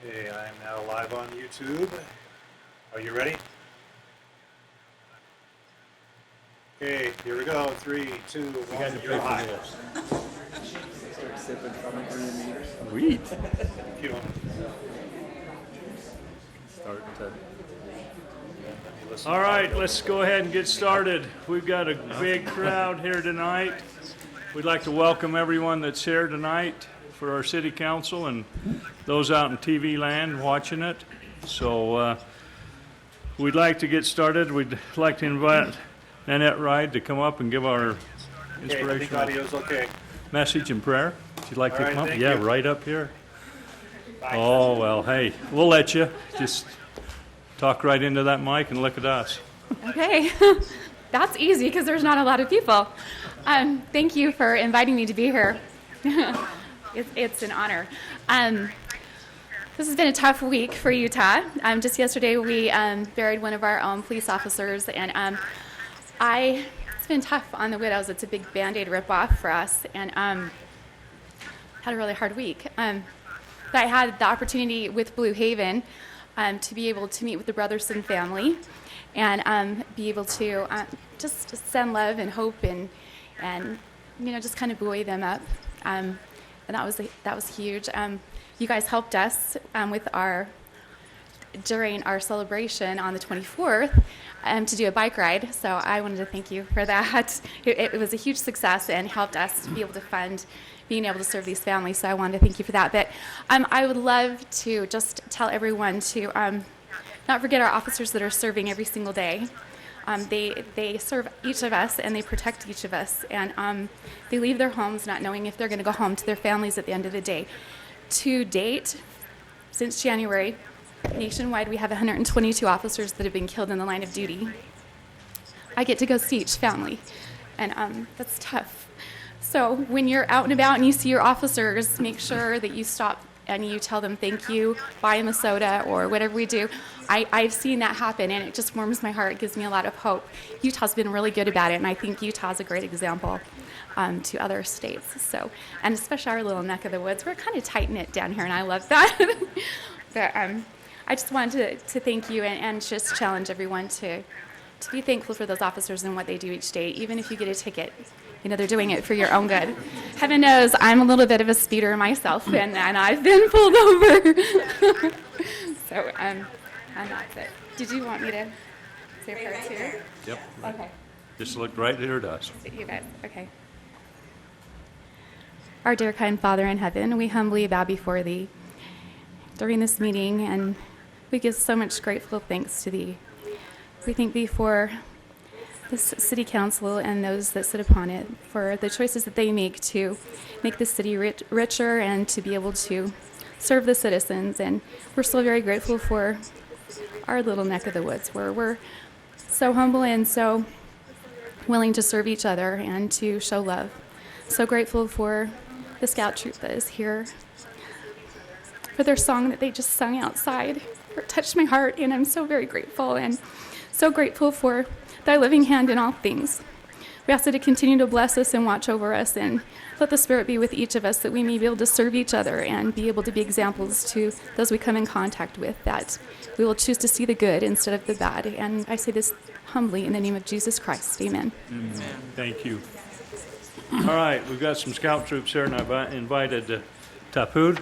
Okay, I am now live on YouTube. Are you ready? Okay, here we go. 3, 2, 1. You're live. Sweet. Thank you. All right, let's go ahead and get started. We've got a big crowd here tonight. We'd like to welcome everyone that's here tonight for our city council and those out in TV land watching it. So we'd like to get started. We'd like to invite Nanette Ride to come up and give our Okay, I think inspirational audio's okay. message and prayer. If you'd like All to right, come up. thank Yeah, you. right up here. Bye. Oh, well, hey, we'll let you. Just talk right into that mic and look at us. Okay, that's easy because there's not a lot of people. Thank you for inviting me to be here. It's an honor. This has been a tough week for Utah. Just yesterday we buried one of our own police officers, and it's been tough on the widows. It's a big Band-Aid ripoff for us, and had a really hard week. But I had the opportunity with Blue Haven to be able to meet with the Brotherson family and be able to just send love and hope and just kind of buoy them up. And that was huge. You guys helped us during our celebration on the 24th to do a bike ride. So I wanted to thank you for that. It was a huge success and helped us to be able to fund being able to serve these families. So I wanted to thank you for that. But I would love to just tell everyone to not forget our officers that are serving every single day. They serve each of us and they protect each of us. And they leave their homes not knowing if they're going to go home to their families at the end of the day. To date, since January, nationwide we have 122 officers that have been killed in the line of duty. I get to go see each family, and that's tough. So when you're out and about and you see your officers, make sure that you stop and you tell them thank you, buy them a soda or whatever we do. I've seen that happen, and it just warms my heart. It gives me a lot of hope. Utah's been really good about it, and I think Utah's a great example to other states. So, and especially our little neck of the woods, we're kind of tight-knit down here, and I love that. But I just wanted to thank you and just challenge everyone to be thankful for those officers and what they do each day, even if you get a ticket. They're doing it for your own good. Heaven knows I'm a little bit of a speeder myself, and I've been pulled over. So, and that's it. Did you want me to say a prayer too? Yep. Okay. Just look right here at us. You guys, okay. Our dear kind Father in heaven, we humbly bow before Thee during this meeting, and we give so much grateful thanks to Thee. We thank Thee for this city council and those that sit upon it, for the choices that they make to make the city richer and to be able to serve the citizens. And we're so very grateful for our little neck of the woods, where we're so humble and so willing to serve each other and to show love. So grateful for the scout troop that is here, for their song that they just sung outside. It touched my heart, and I'm so very grateful, and so grateful for Thy living hand in all things. We ask that it continue to bless us and watch over us, and let the Spirit be with each of us, that we may be able to serve each other and be able to be examples to those we come in contact with, that we will choose to see the good instead of the bad. And I say this humbly in the name of Jesus Christ. Amen. Amen. Thank you. All right, we've got some scout troops here, and I've invited Tapud.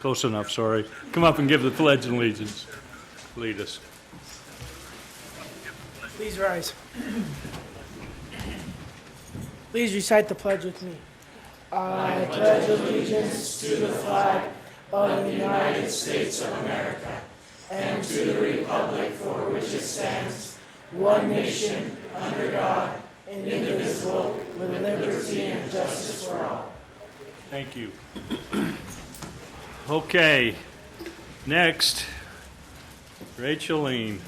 Close enough, sorry. Come up and give the pledge of allegiance. Lead us. Please rise. Please recite the pledge with me. I pledge allegiance to the flag of the United States of America and to the republic for which it stands, one nation, under God, indivisible, with liberty and justice for all. Thank you. Okay, next, Racheline.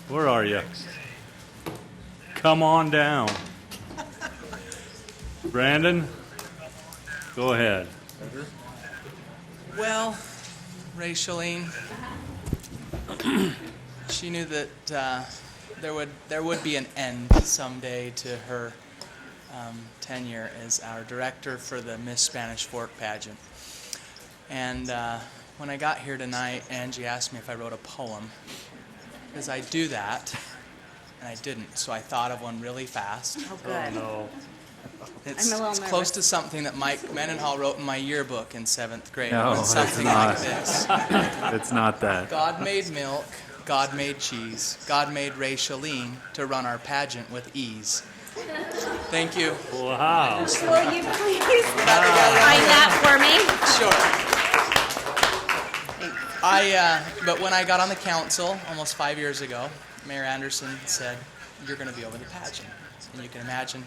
Where are you? Come on down. Brandon, go ahead. Well, Racheline, she knew that there would be an end someday to her tenure as our director for the Miss Spanish Fork pageant. And when I got here tonight, Angie asked me if I wrote a poem, because I do that, and I didn't, so I thought of one really fast. Oh, good. No. It's, I'm a little it's close nervous. to something that Mike Mendenhall wrote in my yearbook in 7th grade. No, It's it's something not. like this. It's not that. God made milk, God made cheese, God made Ray Chalene to run our pageant with ease. Thank you. Wow. Will you please sign that for me? Sure. But when I got on the council almost 5 years ago, Mayor Anderson said, "You're going to be over the pageant." And you can imagine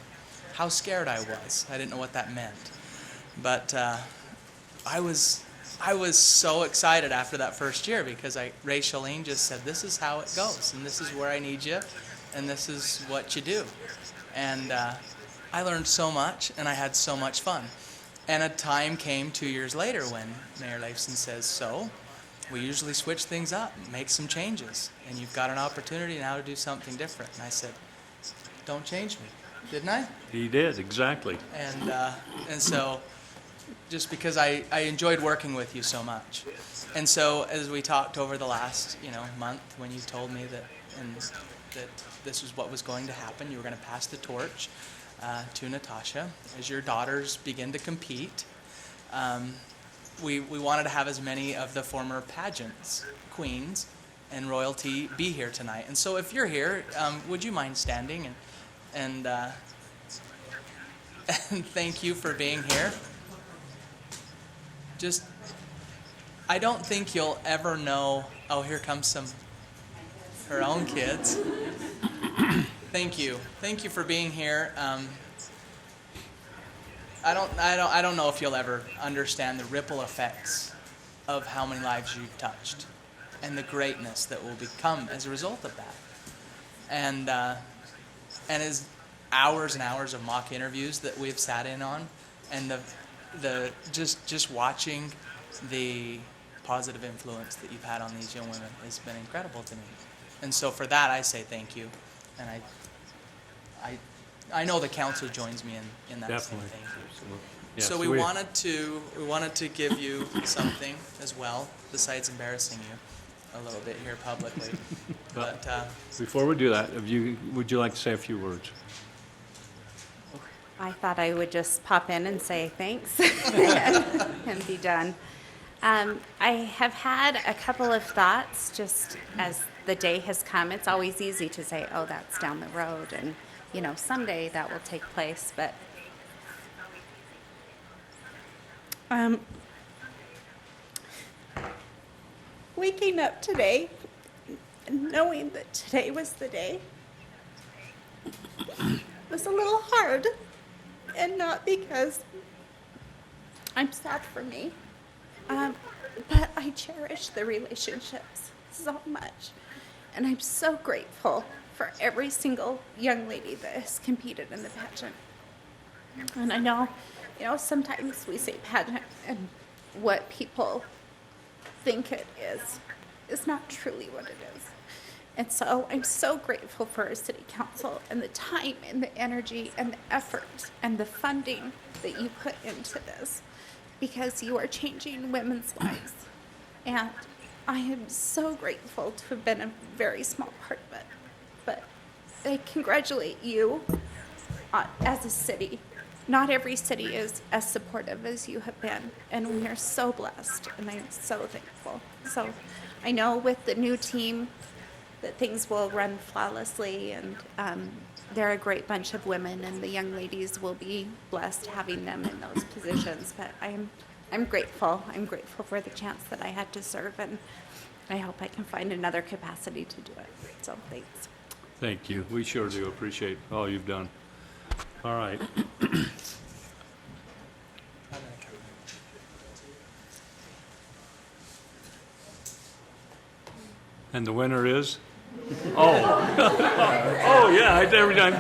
how scared I was. I didn't know what that meant. But I was so excited after that first year because Ray Chalene just said, "This is how it goes, and this is where I need you, and this is what you do." And I learned so much, and I had so much fun. And a time came 2 years later when Mayor Leifson says, "So, we usually switch things up, make some changes, and you've got an opportunity now to do something different." And I said, "Don't change me," didn't I? He did, exactly. And so, just because I enjoyed working with you so much. And so, as we talked over the last month, when you told me that this was what was going to happen, you were going to pass the torch to Natasha as your daughters begin to compete. We wanted to have as many of the former pageants, queens, and royalty be here tonight. And so, if you're here, would you mind standing and thank you for being here. I don't think you'll ever know. Oh, here comes her own kids. Thank you for being here. I don't know if you'll ever understand the ripple effects of how many lives you've touched, and the greatness that will become as a result of that. And as hours and hours of mock interviews that we've sat in on, and the just watching the positive influence that you've had on these young women has been incredible to me. And so for that I say thank you, and I know the council joins me in that Definitely. saying thank you. Yes, So we wanted to give you something as well, besides embarrassing you a little bit here publicly. But Before we do that, would you like to say a few words? I thought I would just pop in and say thanks and be done. I have had a couple of thoughts just as the day has come. It's always easy to say, oh, that's down the road, and someday that will take place. But waking up today and knowing that today was the day was a little hard, and not because I'm sad for me, but I cherish the relationships so much, and I'm so grateful for every single young lady that has competed in the pageant. And I know, sometimes we say pageant and what people think it is not truly what it is. And so I'm so grateful for our city council and the time and the energy and the effort and the funding that you put into this, because you are changing women's lives. And I am so grateful to have been a very small part of it. But I congratulate you as a city. Not every city is as supportive as you have been, and we are so blessed, and I'm so thankful. So I know with the new team that things will run flawlessly, and they're a great bunch of women, and the young ladies will be blessed having them in those positions. But I'm grateful. I'm grateful for the chance that I had to serve, and I hope I can find another capacity to do it. So thanks. Thank you. We sure do appreciate all you've done. All right. And the winner is? Oh. Oh, yeah, every time.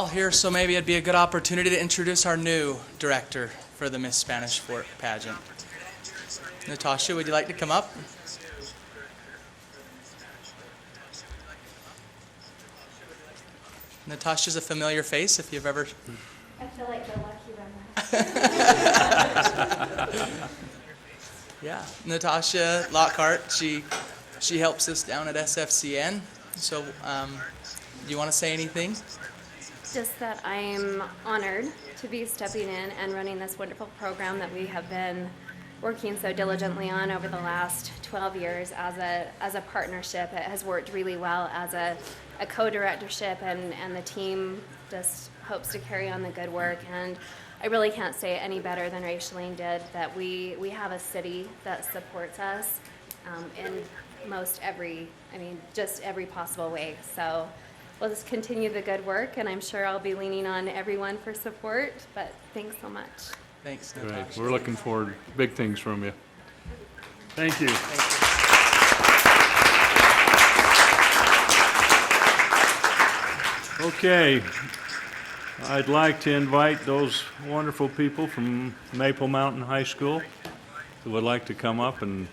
all here, so maybe it'd be a good opportunity to introduce our new director for the Miss Spanish Fort pageant. Natasha, would you like to come up? Natasha's a familiar face if you've ever... I feel like the lucky runner. Yeah, Natasha Lockhart, she helps us down at SFCN. So, do you want to say anything? Just that I'm honored to be stepping in and running this wonderful program that we have been working so diligently on over the last 12 years as a partnership. It has worked really well as a co-directorship, and the team just hopes to carry on the good work. And I really can't say it any better than Raicheline did, that we have a city that supports us in just every possible way. So we'll just continue the good work, and I'm sure I'll be leaning on everyone for support, but thanks so much. Thanks, Great. Natasha. We're looking forward to big things from you. Thank you. Okay. I'd like to invite those wonderful people from Maple Mountain High School who would like to come up and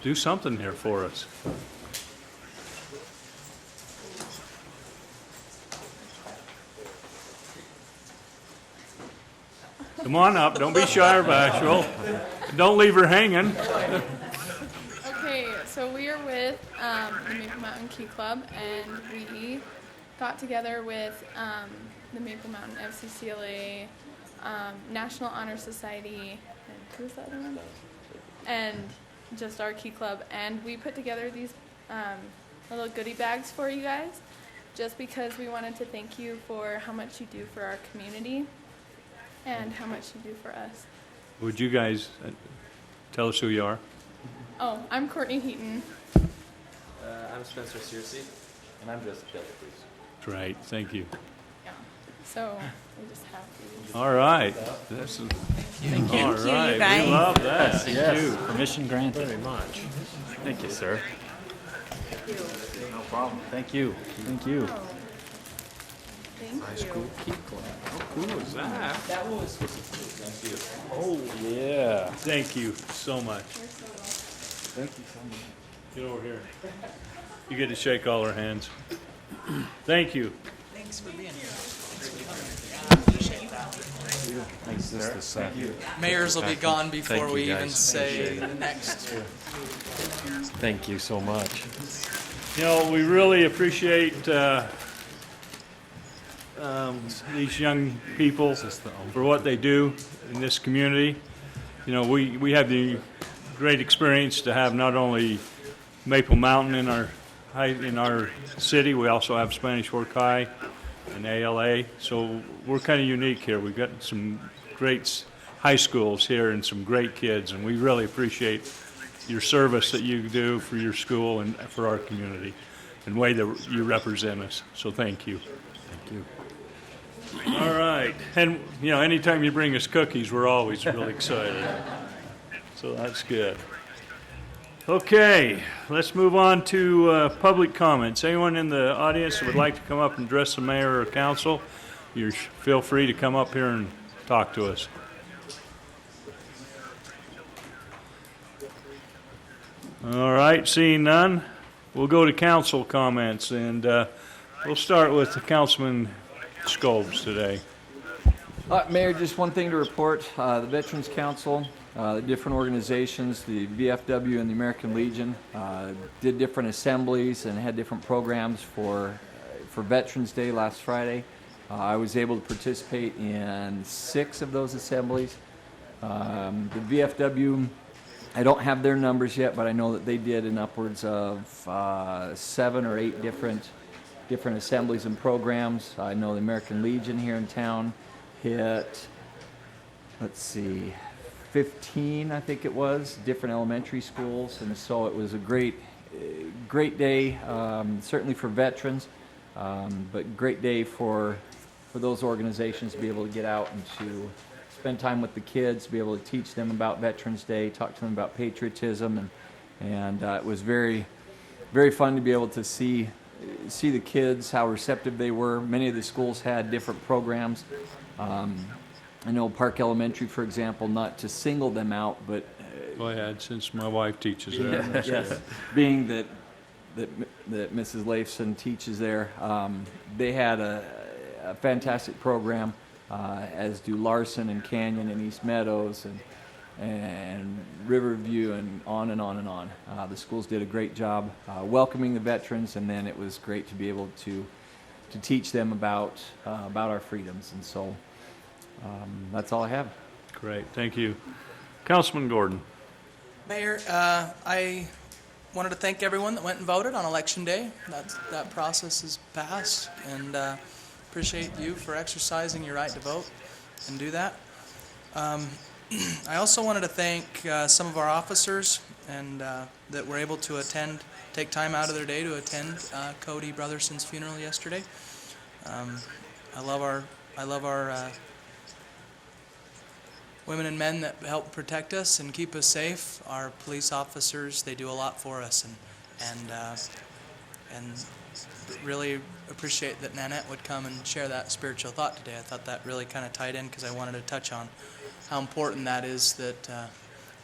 do something here for us. Come on up. Don't be shy or bashful. Don't leave her hanging. Okay, so we are with the Maple Mountain Key Club, and we got together with the Maple Mountain FCCLA, National Honor Society, and who was that other one? And just our Key Club, and we put together these little goodie bags for you guys, just because we wanted to thank you for how much you do for our community and how much you do for us. Would you guys tell us who you are? Oh, I'm Courtney Heaton. I'm Spencer Searcy, and I'm just Billy, please. Great, thank you. Yeah. So we just have these. All right. This is, Thank you. all Thank you, right. you guys. We love that. Thank Yes, you. permission granted. Very much. Thank you, sir. No problem. Thank you. Thank you. Thank you. How cool is that? Thank you. Oh, yeah. Thank you so much. Thank you so much. Get over here. You get to shake all our hands. Thank you. Thanks for being here. Thanks, sir. Thank you. Mayors will be gone before Thank you, we even guys. say Appreciate the next. Thank you so much. You know, we really appreciate these young people for what they do in this community. You know, we have the great experience to have not only Maple Mountain in our city, we also have Spanish Fork High and ALA. So we're kind of unique here. We've got some great high schools here and some great kids, and we really appreciate your service that you do for your school and for our community and the way that you represent us. So thank you. Thank you. All right. And, you know, anytime you bring us cookies, we're always really excited. So that's good. Okay, let's move on to public comments. Anyone in the audience that would like to come up and address the mayor or council, you feel free to come up here and talk to us. All right, seeing none, we'll go to council comments, and we'll start with Councilman Scobes today. Mayor, just one thing to report. The Veterans Council, the different organizations, the VFW and the American Legion, did different assemblies and had different programs for Veterans Day last Friday. I was able to participate in 6 of those assemblies. The VFW, I don't have their numbers yet, but I know that they did in upwards of 7 or 8 different assemblies and programs. I know the American Legion here in town hit, let's see, 15, I think it was, different elementary schools, and so it was a great day, certainly for veterans, but great day for those organizations to be able to get out and to spend time with the kids, be able to teach them about Veterans Day, talk to them about patriotism, and it was very, very fun to be able to see see the kids, how receptive they were. Many of the schools had different programs. I know Park Elementary, for example, not to single them out, but Go ahead, since my wife teaches there. yes, being that Mrs. Leifson teaches there, they had a fantastic program, as do Larson and Canyon and East Meadows and Riverview and on and on and on. The schools did a great job welcoming the veterans, and then it was great to be able to teach them about our freedoms. And so that's all I have. Great, thank you. Councilman Gordon. Mayor, I wanted to thank everyone that went and voted on Election Day. That process is passed, and appreciate you for exercising your right to vote and do that. I also wanted to thank some of our officers and that were able to take time out of their day to attend Cody Brotherson's funeral yesterday. I love our women and men that help protect us and keep us safe. Our police officers, they do a lot for us, and really appreciate that Nanette would come and share that spiritual thought today. I thought that really kind of tied in because I wanted to touch on how important that is, that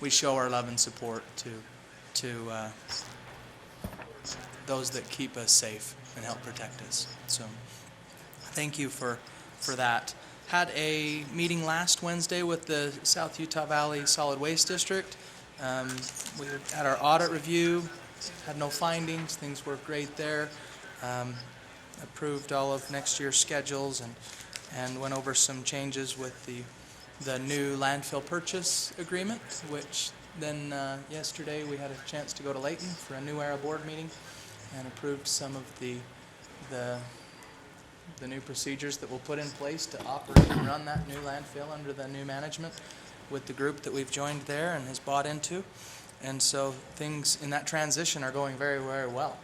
we show our love and support to those that keep us safe and help protect us. So thank you for that. Had a meeting last Wednesday with the South Utah Valley Solid Waste District. We had our audit review, had no findings, things worked great there. Approved all of next year's schedules and went over some changes with the new landfill purchase agreement, which then yesterday we had a chance to go to Layton for a New Era board meeting and approved some of the new procedures that we'll put in place to operate and run that new landfill under the new management with the group that we've joined there and has bought into. And so things in that transition are going very, very well.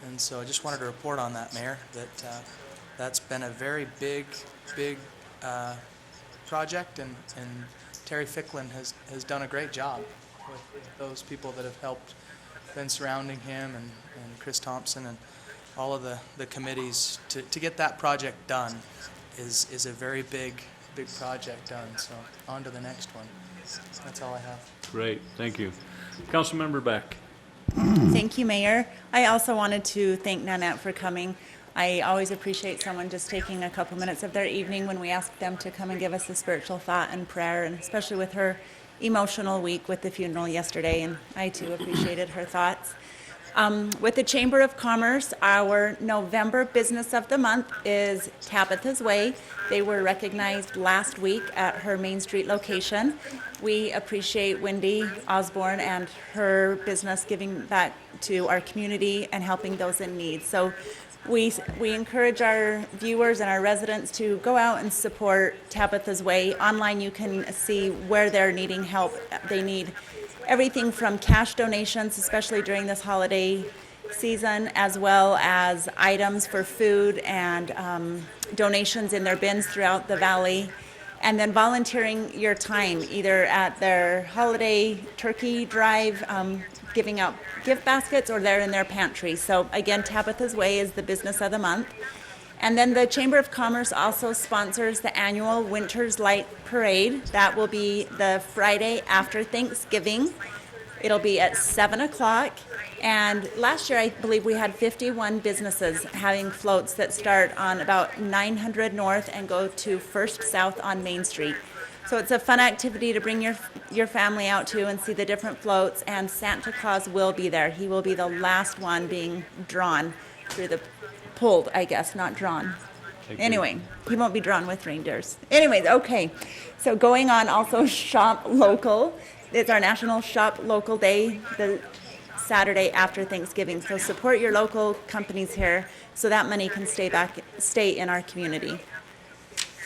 And so I just wanted to report on that, Mayor, that that's been a very big project, and Terry Ficklin has done a great job with those people that have helped, been surrounding him, and Chris Thompson and all of the committees to get that project done is a very big project done. So on to the next one. That's all I have. Great, thank you. Councilmember Beck. Thank you, Mayor. I also wanted to thank Nanette for coming. I always appreciate someone just taking a couple minutes of their evening when we ask them to come and give us a spiritual thought and prayer, and especially with her emotional week with the funeral yesterday, and I too appreciated her thoughts. With the Chamber of Commerce, our November Business of the Month is Tabitha's Way. They were recognized last week at her Main Street location. We appreciate Wendy Osborne and her business giving back to our community and helping those in need. So we encourage our viewers and our residents to go out and support Tabitha's Way. Online you can see where they're needing help. They need everything from cash donations, especially during this holiday season, as well as items for food and donations in their bins throughout the valley. And then volunteering your time, either at their holiday turkey drive, giving out gift baskets, or they're in their pantry. So again, Tabitha's Way is the business of the month. And then the Chamber of Commerce also sponsors the annual Winter's Light Parade. That will be the Friday after Thanksgiving. It'll be at 7 o'clock. And last year, I believe we had 51 businesses having floats that start on about 900 North and go to First South on Main Street. So it's a fun activity to bring your family out to and see the different floats. And Santa Claus will be there. He will be the last one being drawn through the pulled, I guess, not drawn. Anyway, he won't be drawn with reindeers. Anyways, okay. So going on also Shop Local. It's our National Shop Local Day, the Saturday after Thanksgiving. So support your local companies here so that money can stay in our community.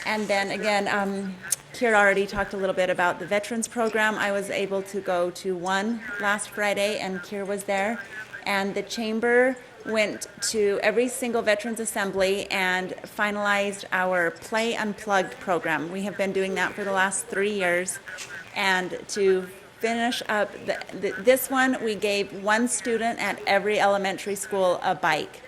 And then again, Kiera already talked a little bit about the Veterans Program. I was able to go to one last Friday, and Kiera was there. And the Chamber went to every single Veterans Assembly and finalized our Play Unplugged program. We have been doing that for the last 3 years. And to finish up this one, we gave one student at every elementary school a bike.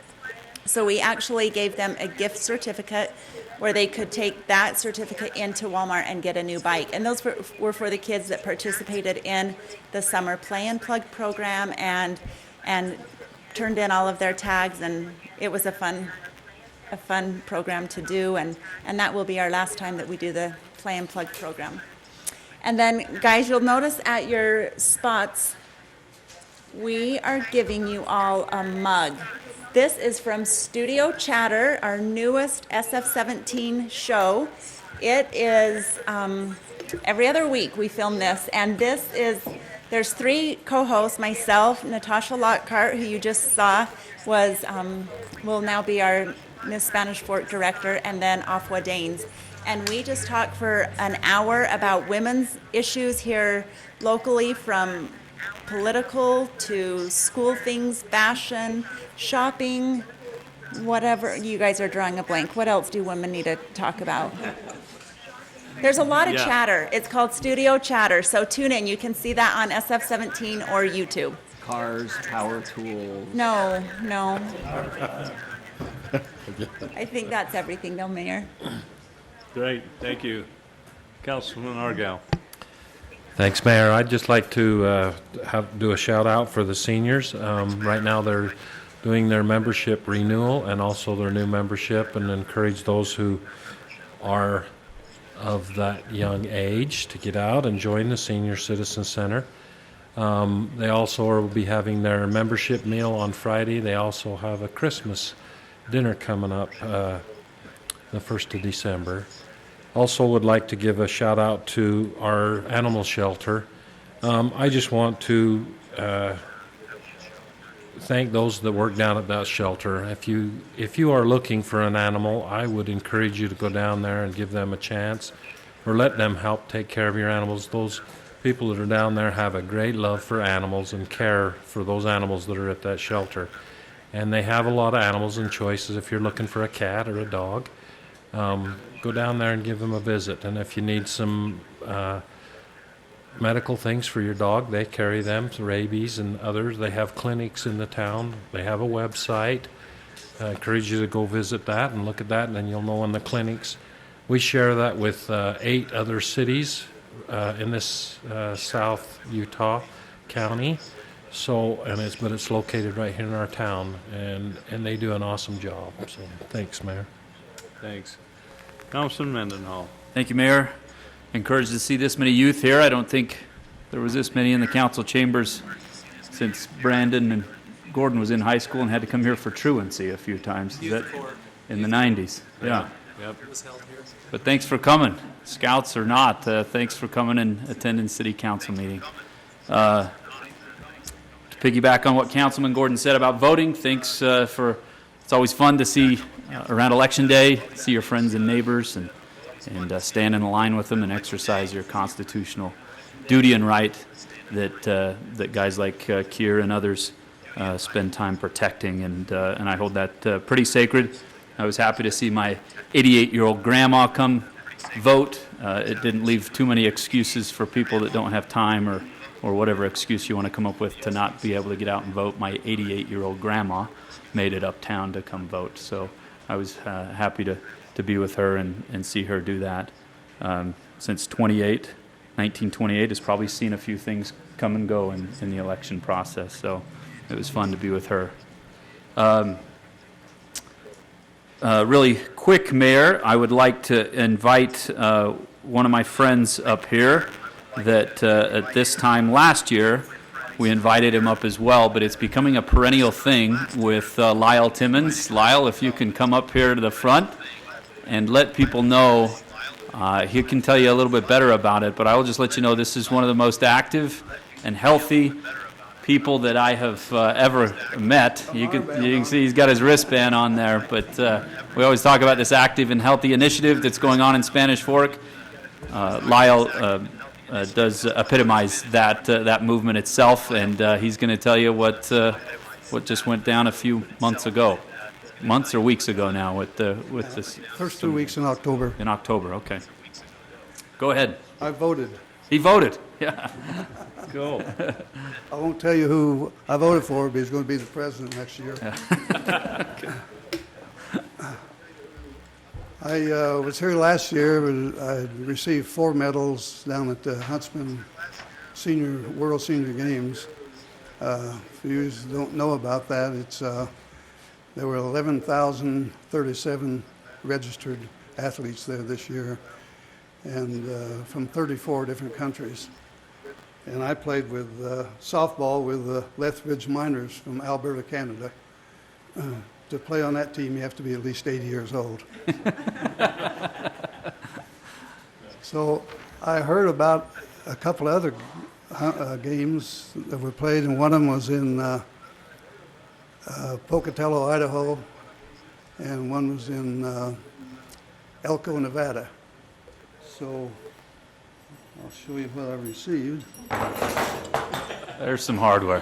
So we actually gave them a gift certificate where they could take that certificate into Walmart and get a new bike. And those were for the kids that participated in the summer Play and Plug program and turned in all of their tags, and it was a fun program to do, and that will be our last time that we do the Play and Plug program. And then, guys, you'll notice at your spots, we are giving you all a mug. This is from Studio Chatter, our newest SF17 show. It is every other week we film this, and there's 3 co-hosts. Myself, Natasha Lockhart, who you just saw, will now be our Miss Spanish Fork director, and then Afua Danes. And we just talk for an hour about women's issues here locally, from political to school things, fashion, shopping, whatever. You guys are drawing a blank. What else do women need to talk about? There's a lot of chatter. It's called Studio Chatter, so tune in. You can see that on SF17 or YouTube. Cars, power tools. No. I think that's everything though, Mayor. Great, thank you. Councilman Argal. Thanks, Mayor. I'd just like to do a shout out for the seniors. Right now they're doing their membership renewal and also their new membership, and encourage those who are of that young age to get out and join the Senior Citizen Center. They also will be having their membership meal on Friday. They also have a Christmas dinner coming up the 1st of December. Also would like to give a shout out to our animal shelter. I just want to thank those that work down at that shelter. If you are looking for an animal, I would encourage you to go down there and give them a chance, or let them help take care of your animals. Those people that are down there have a great love for animals and care for those animals that are at that shelter. And they have a lot of animals and choices. If you're looking for a cat or a dog, go down there and give them a visit. And if you need some medical things for your dog, they carry them, rabies and others. They have clinics in the town. They have a website. I encourage you to go visit that and look at that, and then you'll know in the clinics. We share that with 8 other cities in this South Utah County. But it's located right here in our town, and they do an awesome job. So thanks, Mayor. Thanks. Councilman Mendenhall. Thank you, Mayor. Encouraged to see this many youth here. I don't think there was this many in the council chambers since Brandon and Gordon was in high school and had to come here for truancy a few times. Is that in the 90s? Yeah. Yep. It was held here. But thanks for coming, scouts or not. Thanks for coming and attending city council meeting. To piggyback on what Councilman Gordon said about voting, thanks it's always fun to see around Election Day, see your friends and neighbors and stand in line with them and exercise your constitutional duty and right that guys like Keir and others spend time protecting, and I hold that pretty sacred. I was happy to see my 88-year-old grandma come vote. It didn't leave too many excuses for people that don't have time or whatever excuse you want to come up with to not be able to get out and vote. My 88-year-old grandma made it uptown to come vote, so I was happy to be with her and see her do that. Since 1928 has probably seen a few things come and go in the election process, so it was fun to be with her. Really quick, Mayor, I would like to invite one of my friends up here that at this time last year we invited him up as well, but it's becoming a perennial thing with Lyle Timmons. Lyle, if you can come up here to the front and let people know. He can tell you a little bit better about it, but I will just let you know this is one of the most active and healthy people that I have ever met. You can see he's got his wristband on there, but we always talk about this active and healthy initiative that's going on in Spanish Fork. Lyle does epitomize that movement itself, and he's going to tell you what just went down a few months ago. Months or weeks ago now with this. First 2 weeks in October. In October, okay. Go ahead. I voted. He voted. Yeah. Go. I won't tell you who I voted for, but he's going to be the president next year. I was here last year. I received 4 medals down at the Huntsman World Senior Games. If you don't know about that, there were 11,037 registered athletes there this year, and from 34 different countries. And I played with softball with the Lethbridge Miners from Alberta, Canada. To play on that team, you have to be at least 80 years old. So I heard about a couple of other games that were played, and one of them was in Pocatello, Idaho, and one was in Elko, Nevada. So I'll show you what I received. There's some hardware.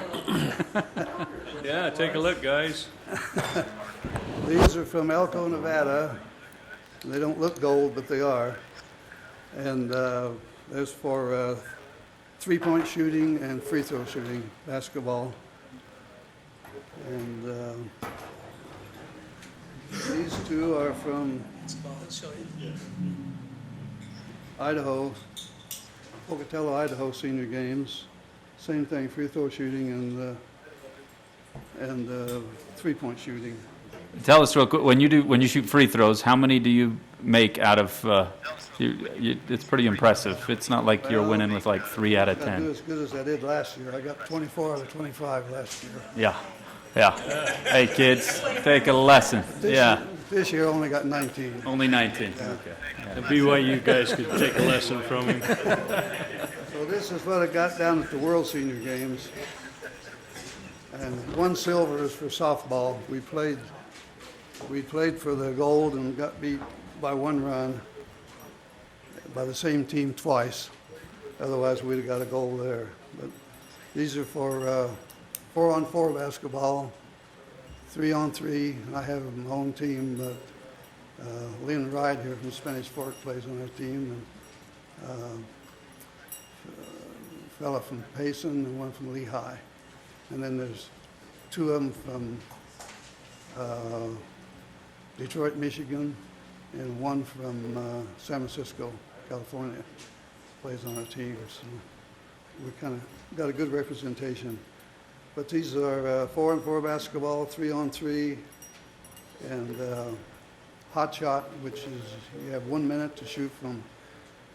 Yeah, take a look, guys. These are from Elko, Nevada. They don't look gold, but they are. And there's for three-point shooting and free throw shooting, basketball. And these two are from Idaho, Pocatello, Idaho Senior Games. Same thing, free throw shooting and three-point shooting. Tell us real quick, when you shoot free throws, how many do you make out of? It's pretty impressive. It's not like you're winning with like 3 out of 10. I do as good as I did last year. I got 24 out of 25 last year. Yeah. Hey kids, take a lesson. This year I only got 19. Only 19. Yeah. Okay. Yeah. The BYU guys could take a lesson from him. So this is what I got down at the World Senior Games. And 1 silver is for softball. We played for the gold and got beat by 1 run by the same team twice. Otherwise, we'd have got a gold there. But these are for 4-on-4 basketball, 3-on-3. I have my own team, but Lynn Ride here from Spanish Fork plays on our team, and a fella from Payson and one from Lehigh. And then there's 2 of them from Detroit, Michigan, and 1 from San Francisco, California, plays on our team. So we kind of got a good representation. But these are 4-on-4 basketball, 3-on-3, and hot shot, which is you have 1 minute to shoot from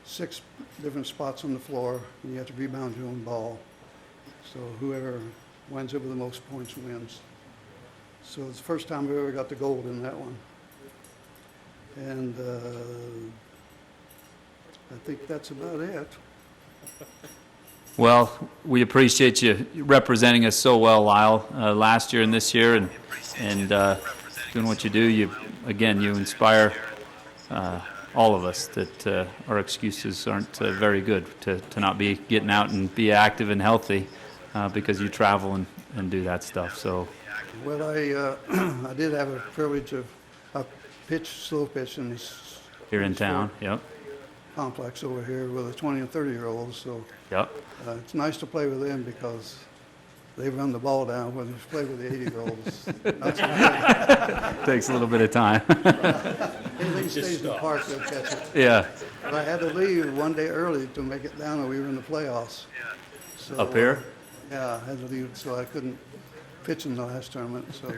6 different spots on the floor, and you have to rebound your own ball. So whoever winds up with the most points wins. So it's the first time we ever got the gold in that one. And I think that's about it. Well, we appreciate you representing us so well, Lyle, last year and this year, and doing what you do. You inspire all of us that our excuses aren't very good to not be getting out and be active and healthy because you travel and do that stuff. So, well, I did have a privilege of slow pitch in this here in town, yep. complex over here with the 20 and 30-year-olds. So yep. It's nice to play with them because they run the ball down. When you play with the 80-year-olds, not so good. Takes a little bit of time. Anything stays in the park, they'll catch it. Yeah. But I had to leave one day early to make it down, or we were in the playoffs. So, Up here? Yeah, I had to leave, so I couldn't pitch in the last tournament. So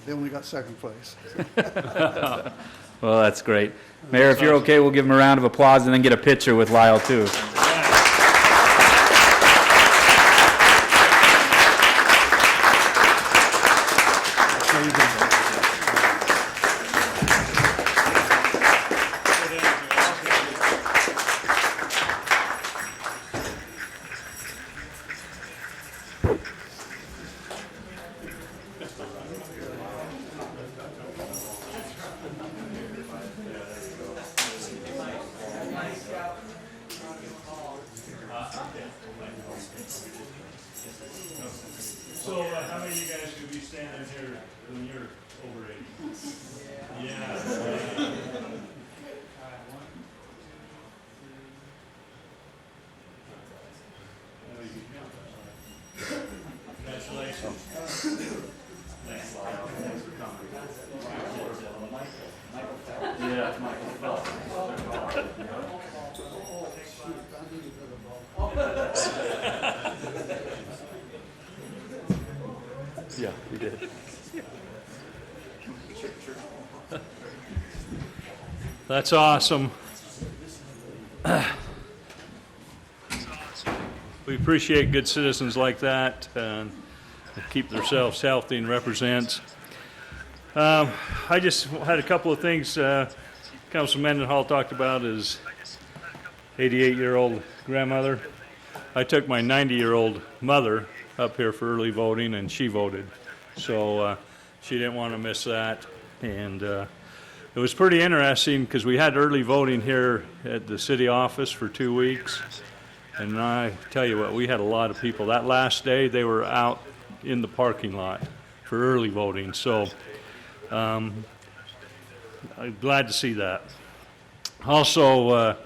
they only got second place. Well, that's great. Mayor, if you're okay, we'll give him a round of applause and then get a picture with Lyle, too. So how many of you guys could be standing here when you're over 80? Yeah. Congratulations. Yeah, Michael Phelps. Yeah, we did. That's awesome. We appreciate good citizens like that that keep themselves healthy and represent. I just had a couple of things. Councilman Mendenhall talked about his 88-year-old grandmother. I took my 90-year-old mother up here for early voting, and she voted. So she didn't want to miss that. And it was pretty interesting because we had early voting here at the city office for 2 weeks. And I tell you what, we had a lot of people. That last day, they were out in the parking lot for early voting. So I'm glad to see that. Also,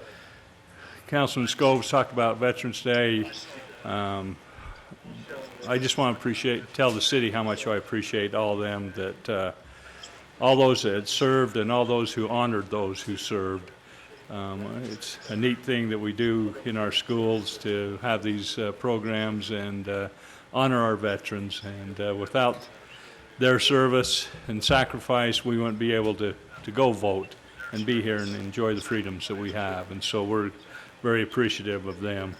Councilman Scobes talked about Veterans Day. I just want to tell the city how much I appreciate all of them, that all those that served and all those who honored those who served. It's a neat thing that we do in our schools to have these programs and honor our veterans. And without their service and sacrifice, we wouldn't be able to go vote and be here and enjoy the freedoms that we have. And so we're very appreciative of them.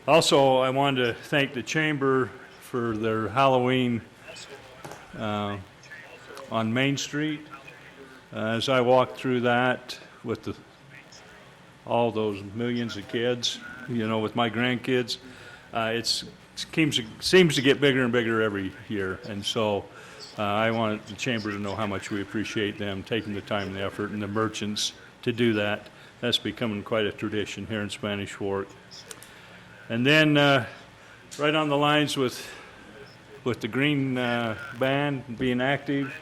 Also, I wanted to thank the Chamber for their Halloween on Main Street. As I walked through that with all those millions of kids, with my grandkids, it seems to get bigger and bigger every year. And so I wanted the Chamber to know how much we appreciate them taking the time and the effort, and the merchants to do that. That's becoming quite a tradition here in Spanish Fork. And then right on the lines with the Green Band being active,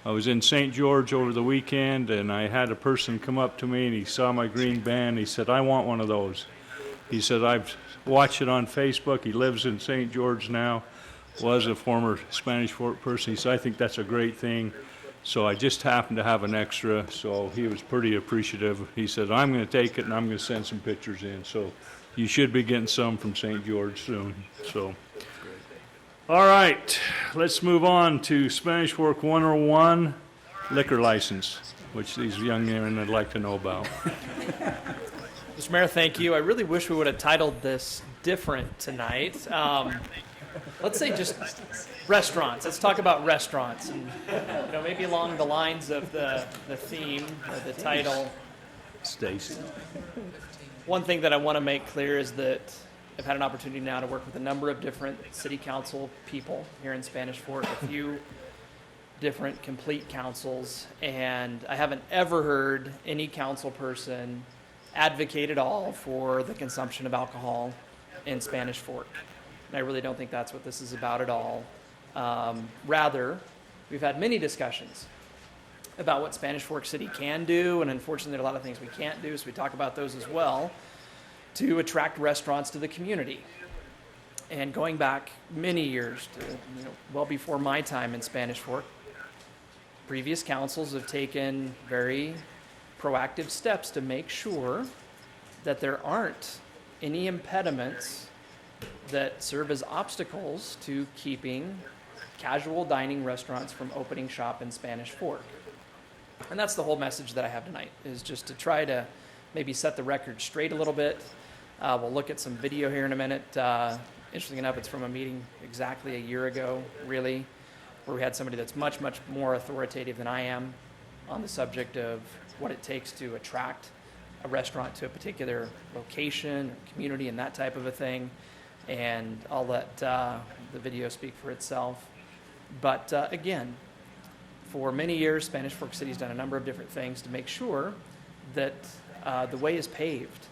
I was in St. George over the weekend, and I had a person come up to me, and he saw my Green Band. He said, "I want one of those." He said, "I've watched it on Facebook." He lives in St. George now, was a former Spanish Fork person. He said, "I think that's a great thing." So I just happened to have an extra, so he was pretty appreciative. He said, "I'm going to take it, and I'm going to send some pictures in." So you should be getting some from St. George soon. So, all right, let's move on to Spanish Fork 101, liquor license, which these young men would like to know about. Mr. Mayor, thank you. I really wish we would have titled this different tonight. Let's say just restaurants. Let's talk about restaurants, and maybe along the lines of the theme of the title. Stacy. One thing that I want to make clear is that I've had an opportunity now to work with a number of different city council people here in Spanish Fork, a few different complete councils, and I haven't ever heard any council person advocate at all for the consumption of alcohol in Spanish Fork. And I really don't think that's what this is about at all. Rather, we've had many discussions about what Spanish Fork City can do, and unfortunately there are a lot of things we can't do, so we talk about those as well, to attract restaurants to the community. And going back many years, to, well before my time in Spanish Fork, previous councils have taken very proactive steps to make sure that there aren't any impediments that serve as obstacles to keeping casual dining restaurants from opening shop in Spanish Fork. And that's the whole message that I have tonight, is just to try to maybe set the record straight a little bit. We'll look at some video here in a minute. Interesting enough, it's from a meeting exactly a year ago, really, where we had somebody that's much, much more authoritative than I am on the subject of what it takes to attract a restaurant to a particular location, or community, and that type of a thing. And I'll let the video speak for itself. But again, for many years, Spanish Fork City has done a number of different things to make sure that the way is paved,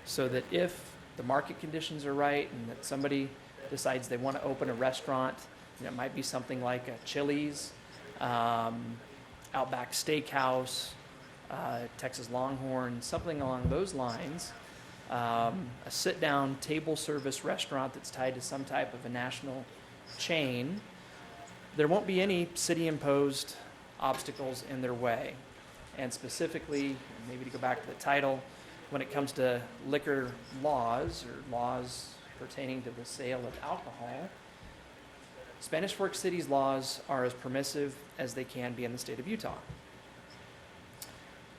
so that if the market conditions are right and that somebody decides they want to open a restaurant, it might be something like a Chili's, Outback Steakhouse, Texas Longhorn, something along those lines, a sit-down table service restaurant that's tied to some type of a national chain, there won't be any city-imposed obstacles in their way. And specifically, maybe to go back to the title, when it comes to liquor laws or laws pertaining to the sale of alcohol, Spanish Fork City's laws are as permissive as they can be in the state of Utah.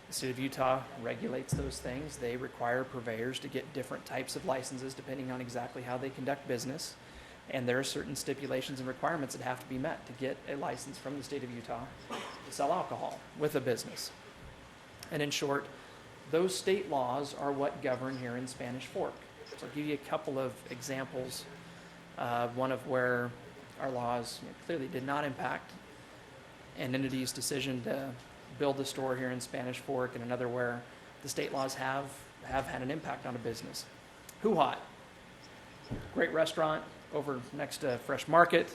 The state of Utah regulates those things. They require purveyors to get different types of licenses depending on exactly how they conduct business. And there are certain stipulations and requirements that have to be met to get a license from the state of Utah to sell alcohol with a business. And in short, those state laws are what govern here in Spanish Fork. So I'll give you a couple of examples, one of where our laws clearly did not impact an entity's decision to build a store here in Spanish Fork, and another where the state laws have had an impact on a business. Who Hot, great restaurant over next to Fresh Market,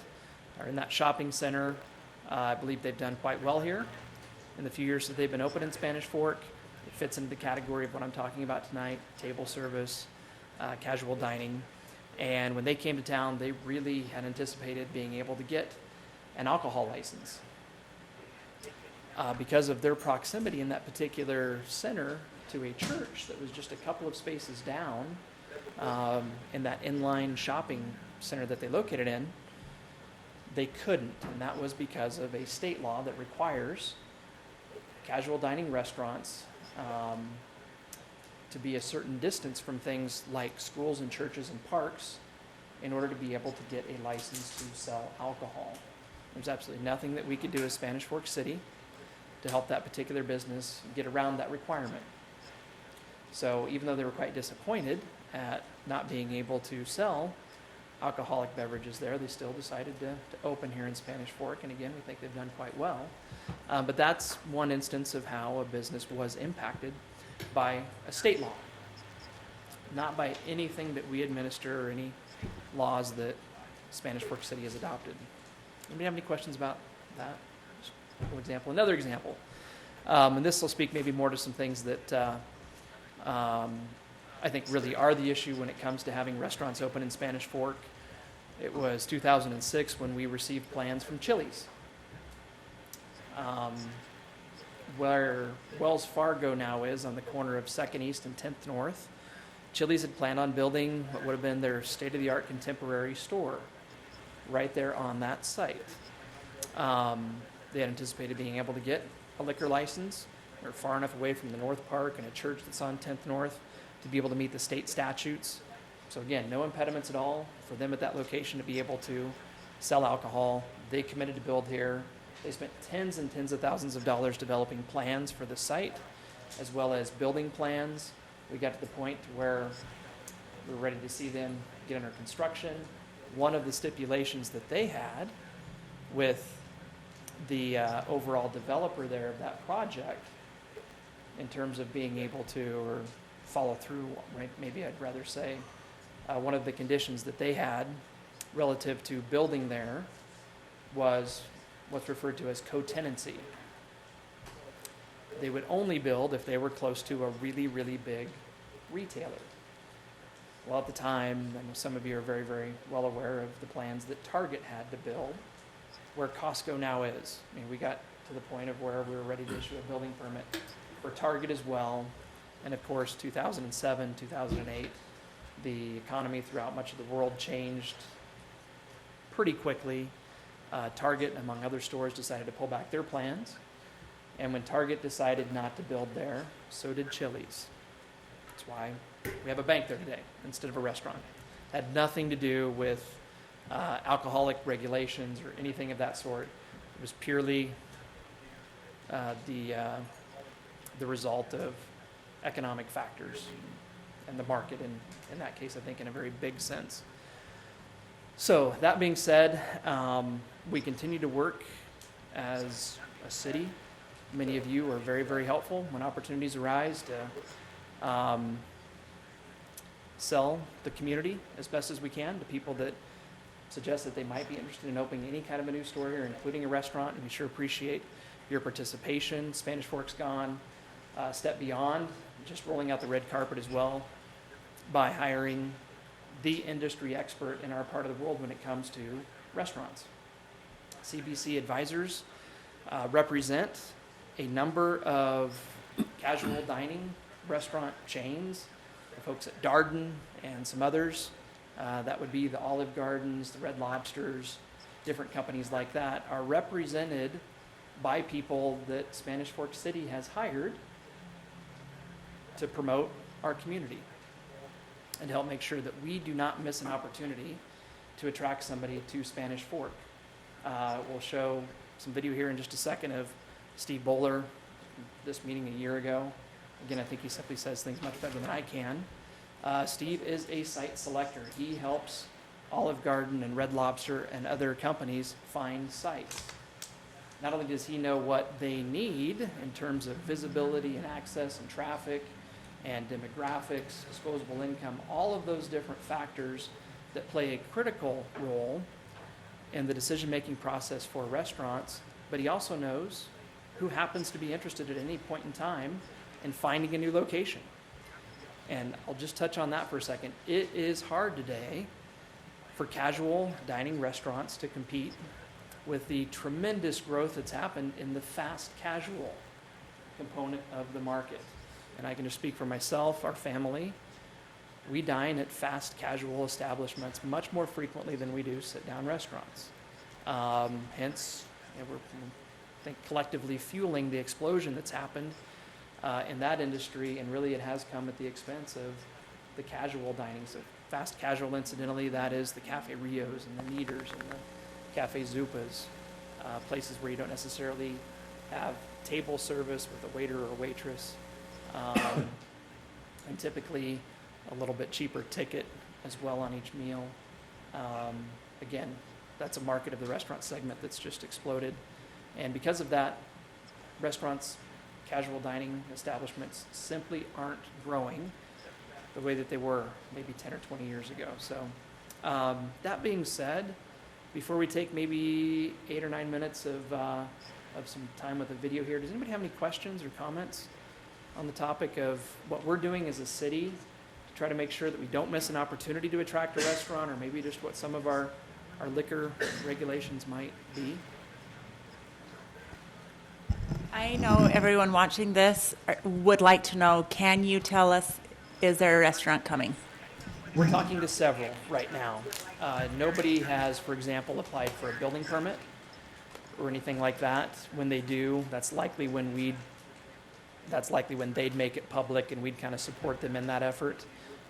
or in that shopping center. I believe they've done quite well here in the few years that they've been open in Spanish Fork. It fits into the category of what I'm talking about tonight, table service, casual dining. And when they came to town, they really had anticipated being able to get an alcohol license. Because of their proximity in that particular center to a church that was just a couple of spaces down in that inline shopping center that they located in, they couldn't. And that was because of a state law that requires casual dining restaurants to be a certain distance from things like schools and churches and parks in order to be able to get a license to sell alcohol. There's absolutely nothing that we could do as Spanish Fork City to help that particular business get around that requirement. So even though they were quite disappointed at not being able to sell alcoholic beverages there, they still decided to open here in Spanish Fork. And again, we think they've done quite well. But that's one instance of how a business was impacted by a state law, not by anything that we administer or any laws that Spanish Fork City has adopted. Anybody have any questions about that? For example, another example, and this will speak maybe more to some things that I think really are the issue when it comes to having restaurants open in Spanish Fork. It was 2006 when we received plans from Chili's, where Wells Fargo now is on the corner of 2nd East and 10th North. Chili's had planned on building what would have been their state-of-the-art contemporary store right there on that site. They had anticipated being able to get a liquor license. They're far enough away from the North Park and a church that's on 10th North to be able to meet the state statutes. So again, no impediments at all for them at that location to be able to sell alcohol. They committed to build here. They spent tens and tens of thousands of dollars developing plans for the site, as well as building plans. We got to the point where we were ready to see them get under construction. One of the stipulations that they had with the overall developer there of that project, in terms of being able to, or follow through, maybe I'd rather say, one of the conditions that they had relative to building there was what's referred to as co-tenancy. They would only build if they were close to a really, really big retailer. Well, at the time, I know some of you are very, very well aware of the plans that Target had to build, where Costco now is. I mean, we got to the point of where we were ready to issue a building permit for Target as well. And of course, 2007, 2008, the economy throughout much of the world changed pretty quickly. Target, among other stores, decided to pull back their plans. And when Target decided not to build there, so did Chili's. That's why we have a bank there today instead of a restaurant. Had nothing to do with alcoholic regulations or anything of that sort. It was purely the result of economic factors and the market, in that case, I think, in a very big sense. So that being said, we continue to work as a city. Many of you are very, very helpful when opportunities arise to sell the community as best as we can to people that suggest that they might be interested in opening any kind of a new store here, including a restaurant, and we sure appreciate your participation. Spanish Fork's gone a step beyond just rolling out the red carpet as well by hiring the industry expert in our part of the world when it comes to restaurants. CBC advisors represent a number of casual dining restaurant chains, the folks at Darden and some others. That would be the Olive Gardens, the Red Lobsters, different companies like that are represented by people that Spanish Fork City has hired to promote our community and to help make sure that we do not miss an opportunity to attract somebody to Spanish Fork. We'll show some video here in just a second of Steve Bowler, this meeting a year ago. Again, I think he simply says things much better than I can. Steve is a site selector. He helps Olive Garden and Red Lobster and other companies find sites. Not only does he know what they need in terms of visibility and access and traffic and demographics, disposable income, all of those different factors that play a critical role in the decision-making process for restaurants, but he also knows who happens to be interested at any point in time in finding a new location. And I'll just touch on that for a second. It is hard today for casual dining restaurants to compete with the tremendous growth that's happened in the fast casual component of the market. And I can just speak for myself, our family. We dine at fast casual establishments much more frequently than we do sit-down restaurants. Hence, we're, I think, collectively fueling the explosion that's happened in that industry, and really it has come at the expense of the casual dining. So fast casual, incidentally, that is the Cafe Rios and the Neaters and the Cafe Zupas, places where you don't necessarily have table service with a waiter or waitress, and typically a little bit cheaper ticket as well on each meal. Again, that's a market of the restaurant segment that's just exploded. And because of that, restaurants, casual dining establishments simply aren't growing the way that they were maybe 10 or 20 years ago. So that being said, before we take maybe 8 or 9 minutes of some time with a video here, does anybody have any questions or comments on the topic of what we're doing as a city to try to make sure that we don't miss an opportunity to attract a restaurant, or maybe just what some of our liquor regulations might be? I know everyone watching this would like to know, can you tell us, is there a restaurant coming? We're talking to several right now. Nobody has, for example, applied for a building permit or anything like that. When they do, that's likely when they'd make it public and we'd kind of support them in that effort.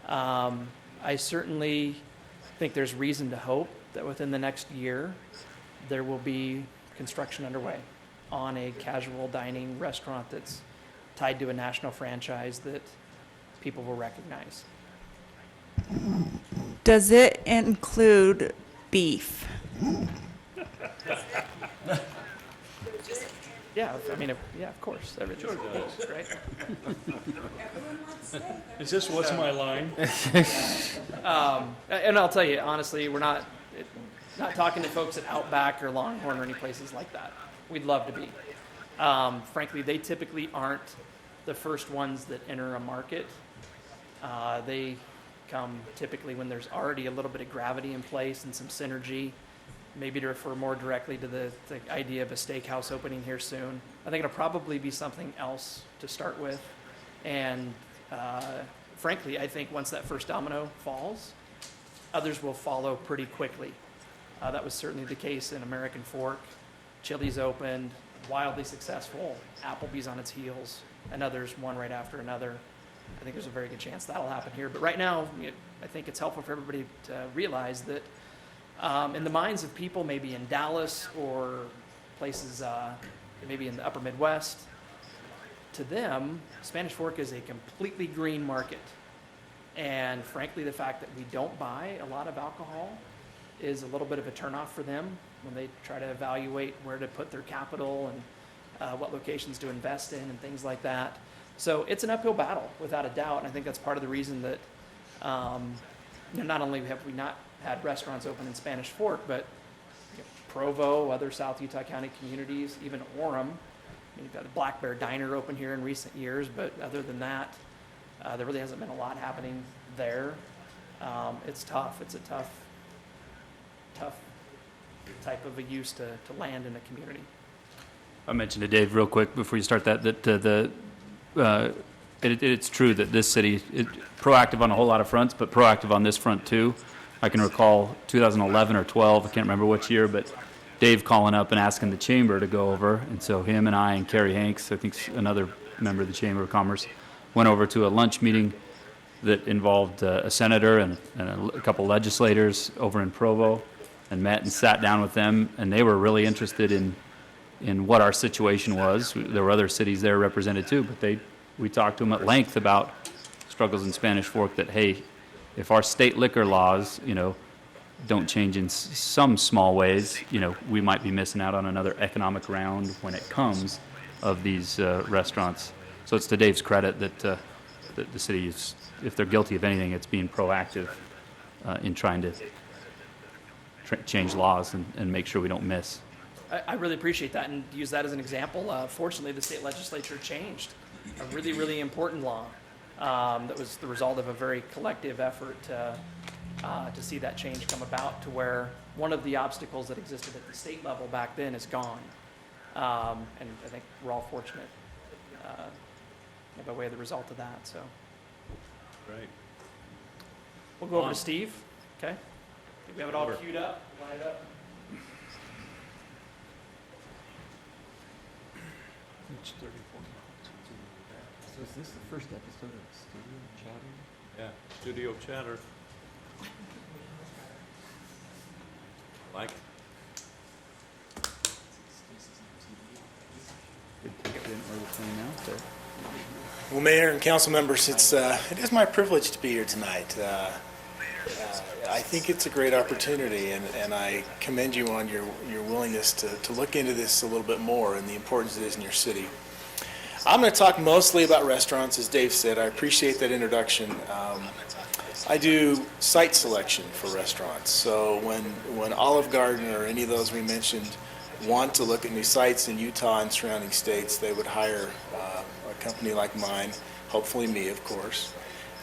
I certainly think there's reason to hope that within the next year there will be construction underway on a casual dining restaurant that's tied to a national franchise that people will recognize. Does it include beef? Yeah, I mean, yeah, of course. Everything, sure does, right? Is this what's my line? And I'll tell you, honestly, we're not talking to folks at Outback or Longhorn or any places like that. We'd love to be. Frankly, they typically aren't the first ones that enter a market. They come typically when there's already a little bit of gravity in place and some synergy. Maybe to refer more directly to the idea of a steakhouse opening here soon. I think it'll probably be something else to start with. And frankly, I think once that first domino falls, others will follow pretty quickly. That was certainly the case in American Fork. Chili's opened, wildly successful. Applebee's on its heels, and others one right after another. I think there's a very good chance that'll happen here. But right now, I think it's helpful for everybody to realize that in the minds of people maybe in Dallas or places maybe in the upper Midwest, to them, Spanish Fork is a completely green market. And frankly, the fact that we don't buy a lot of alcohol is a little bit of a turnoff for them when they try to evaluate where to put their capital and what locations to invest in and things like that. So it's an uphill battle, without a doubt. And I think that's part of the reason that not only have we not had restaurants open in Spanish Fork, but Provo, other South Utah County communities, even Orem. You've got the Black Bear Diner open here in recent years, but other than that, there really hasn't been a lot happening there. It's tough. It's a tough type of a use to land in a community. I mentioned to Dave real quick before you start that it's true that this city is proactive on a whole lot of fronts, but proactive on this front too. I can recall 2011 or 12, I can't remember which year, but Dave calling up and asking the chamber to go over, and so him and I and Kerry Hanks, I think another member of the Chamber of Commerce, went over to a lunch meeting that involved a senator and a couple legislators over in Provo, and met and sat down with them, and they were really interested in what our situation was. There were other cities there represented too, but we talked to them at length about struggles in Spanish Fork, that, hey, if our state liquor laws, don't change in some small ways, we might be missing out on another economic round when it comes of these restaurants. So it's to Dave's credit that the city is, if they're guilty of anything, it's being proactive in trying to change laws and make sure we don't miss. I really appreciate that, and use that as an example. Fortunately, the state legislature changed a really, really important law that was the result of a very collective effort to see that change come about, to where one of the obstacles that existed at the state level back then is gone. And I think we're all fortunate by way of the result of that. So, Right. We'll go over to Steve. Okay. I think we have it all queued up, lined up. So is this the first episode of Studio Chatter? Yeah, Studio Chatter. Like. Well, Mayor and council members, it is my privilege to be here tonight. I think it's a great opportunity, and I commend you on your willingness to look into this a little bit more and the importance it is in your city. I'm going to talk mostly about restaurants, as Dave said. I appreciate that introduction. I do site selection for restaurants. So when Olive Garden or any of those we mentioned want to look at new sites in Utah and surrounding states, they would hire a company like mine, hopefully me, of course,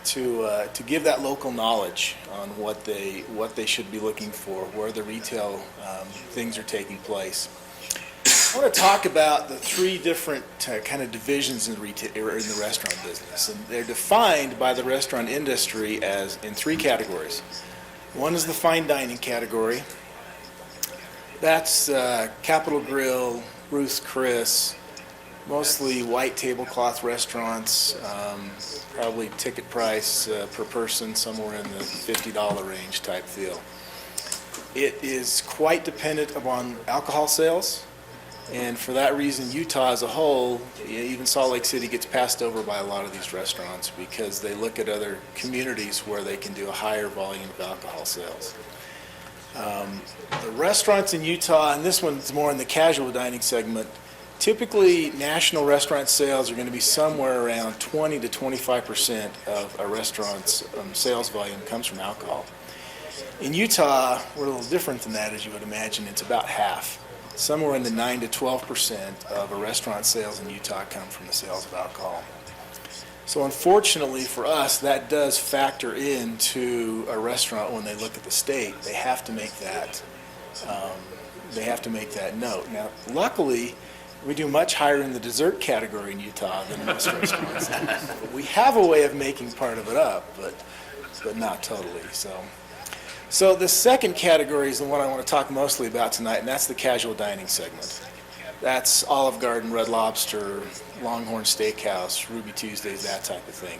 to give that local knowledge on what they should be looking for, where the retail things are taking place. I want to talk about the three different kind of divisions in the restaurant business, and they're defined by the restaurant industry as in three categories. One is the fine dining category. That's Capital Grille, Ruth's Chris, mostly white tablecloth restaurants, probably ticket price per person somewhere in the $50 range type deal. It is quite dependent upon alcohol sales. And for that reason, Utah as a whole, even Salt Lake City, gets passed over by a lot of these restaurants because they look at other communities where they can do a higher volume of alcohol sales. The restaurants in Utah, and this one's more in the casual dining segment, typically national restaurant sales are going to be somewhere around 20 to 25% of a restaurant's sales volume comes from alcohol. In Utah, we're a little different than that, as you would imagine. It's about half. Somewhere in the 9 to 12% of a restaurant sales in Utah come from the sales of alcohol. So unfortunately for us, that does factor into a restaurant when they look at the state. They have to make that. They have to make that note. Now, luckily, we do much higher in the dessert category in Utah than most restaurants. We have a way of making part of it up, but not totally. So the second category is the one I want to talk mostly about tonight, and that's the casual dining segment. That's Olive Garden, Red Lobster, Longhorn Steakhouse, Ruby Tuesdays, that type of thing.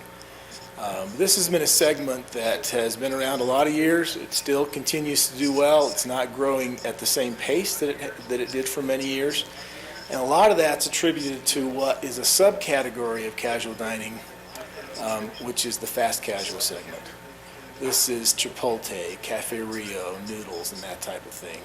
This has been a segment that has been around a lot of years. It still continues to do well. It's not growing at the same pace that it did for many years. And a lot of that's attributed to what is a subcategory of casual dining, which is the fast casual segment. This is Chipotle, Cafe Rio, noodles, and that type of thing.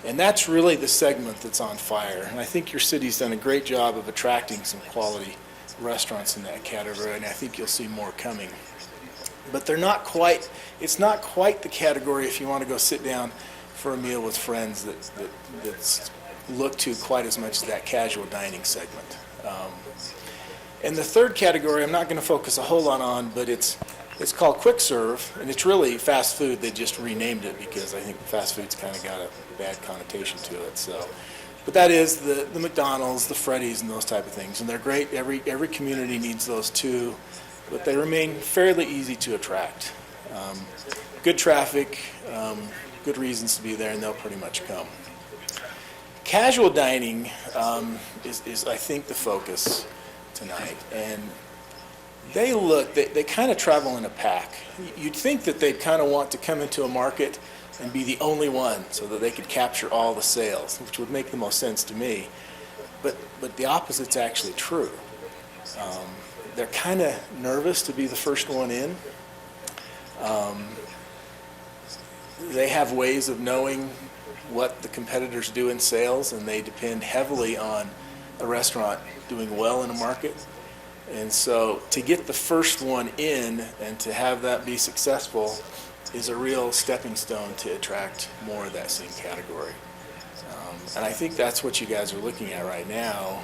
And that's really the segment that's on fire. And I think your city's done a great job of attracting some quality restaurants in that category, and I think you'll see more coming. But it's not quite the category if you want to go sit down for a meal with friends that's looked to quite as much as that casual dining segment. And the third category I'm not going to focus a whole lot on, but it's It's called Quick Serve, and it's really fast food. They just renamed it because I think fast food's kind of got a bad connotation to it. So, but that is the McDonald's, the Freddy's, and those type of things, and they're great. Every community needs those too, but they remain fairly easy to attract. Good traffic, good reasons to be there, and they'll pretty much come. Casual dining is I think the focus tonight, and they kind of travel in a pack. You'd think that they'd kind of want to come into a market and be the only one so that they could capture all the sales, which would make the most sense to me. But the opposite's actually true. They're kind of nervous to be the first one in. They have ways of knowing what the competitors do in sales, and they depend heavily on a restaurant doing well in a market. And so to get the first one in and to have that be successful is a real stepping stone to attract more of that same category. And I think that's what you guys are looking at right now.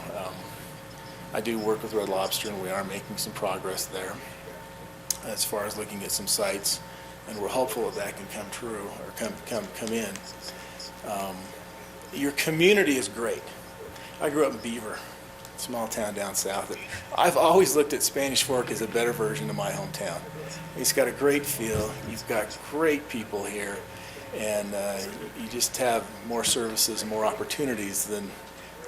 I do work with Red Lobster, and we are making some progress there as far as looking at some sites, and we're hopeful that can come true or come in. Your community is great. I grew up in Beaver, small town down south. I've always looked at Spanish Fork as a better version of my hometown. It's got a great feel. You've got great people here, and you just have more services and more opportunities than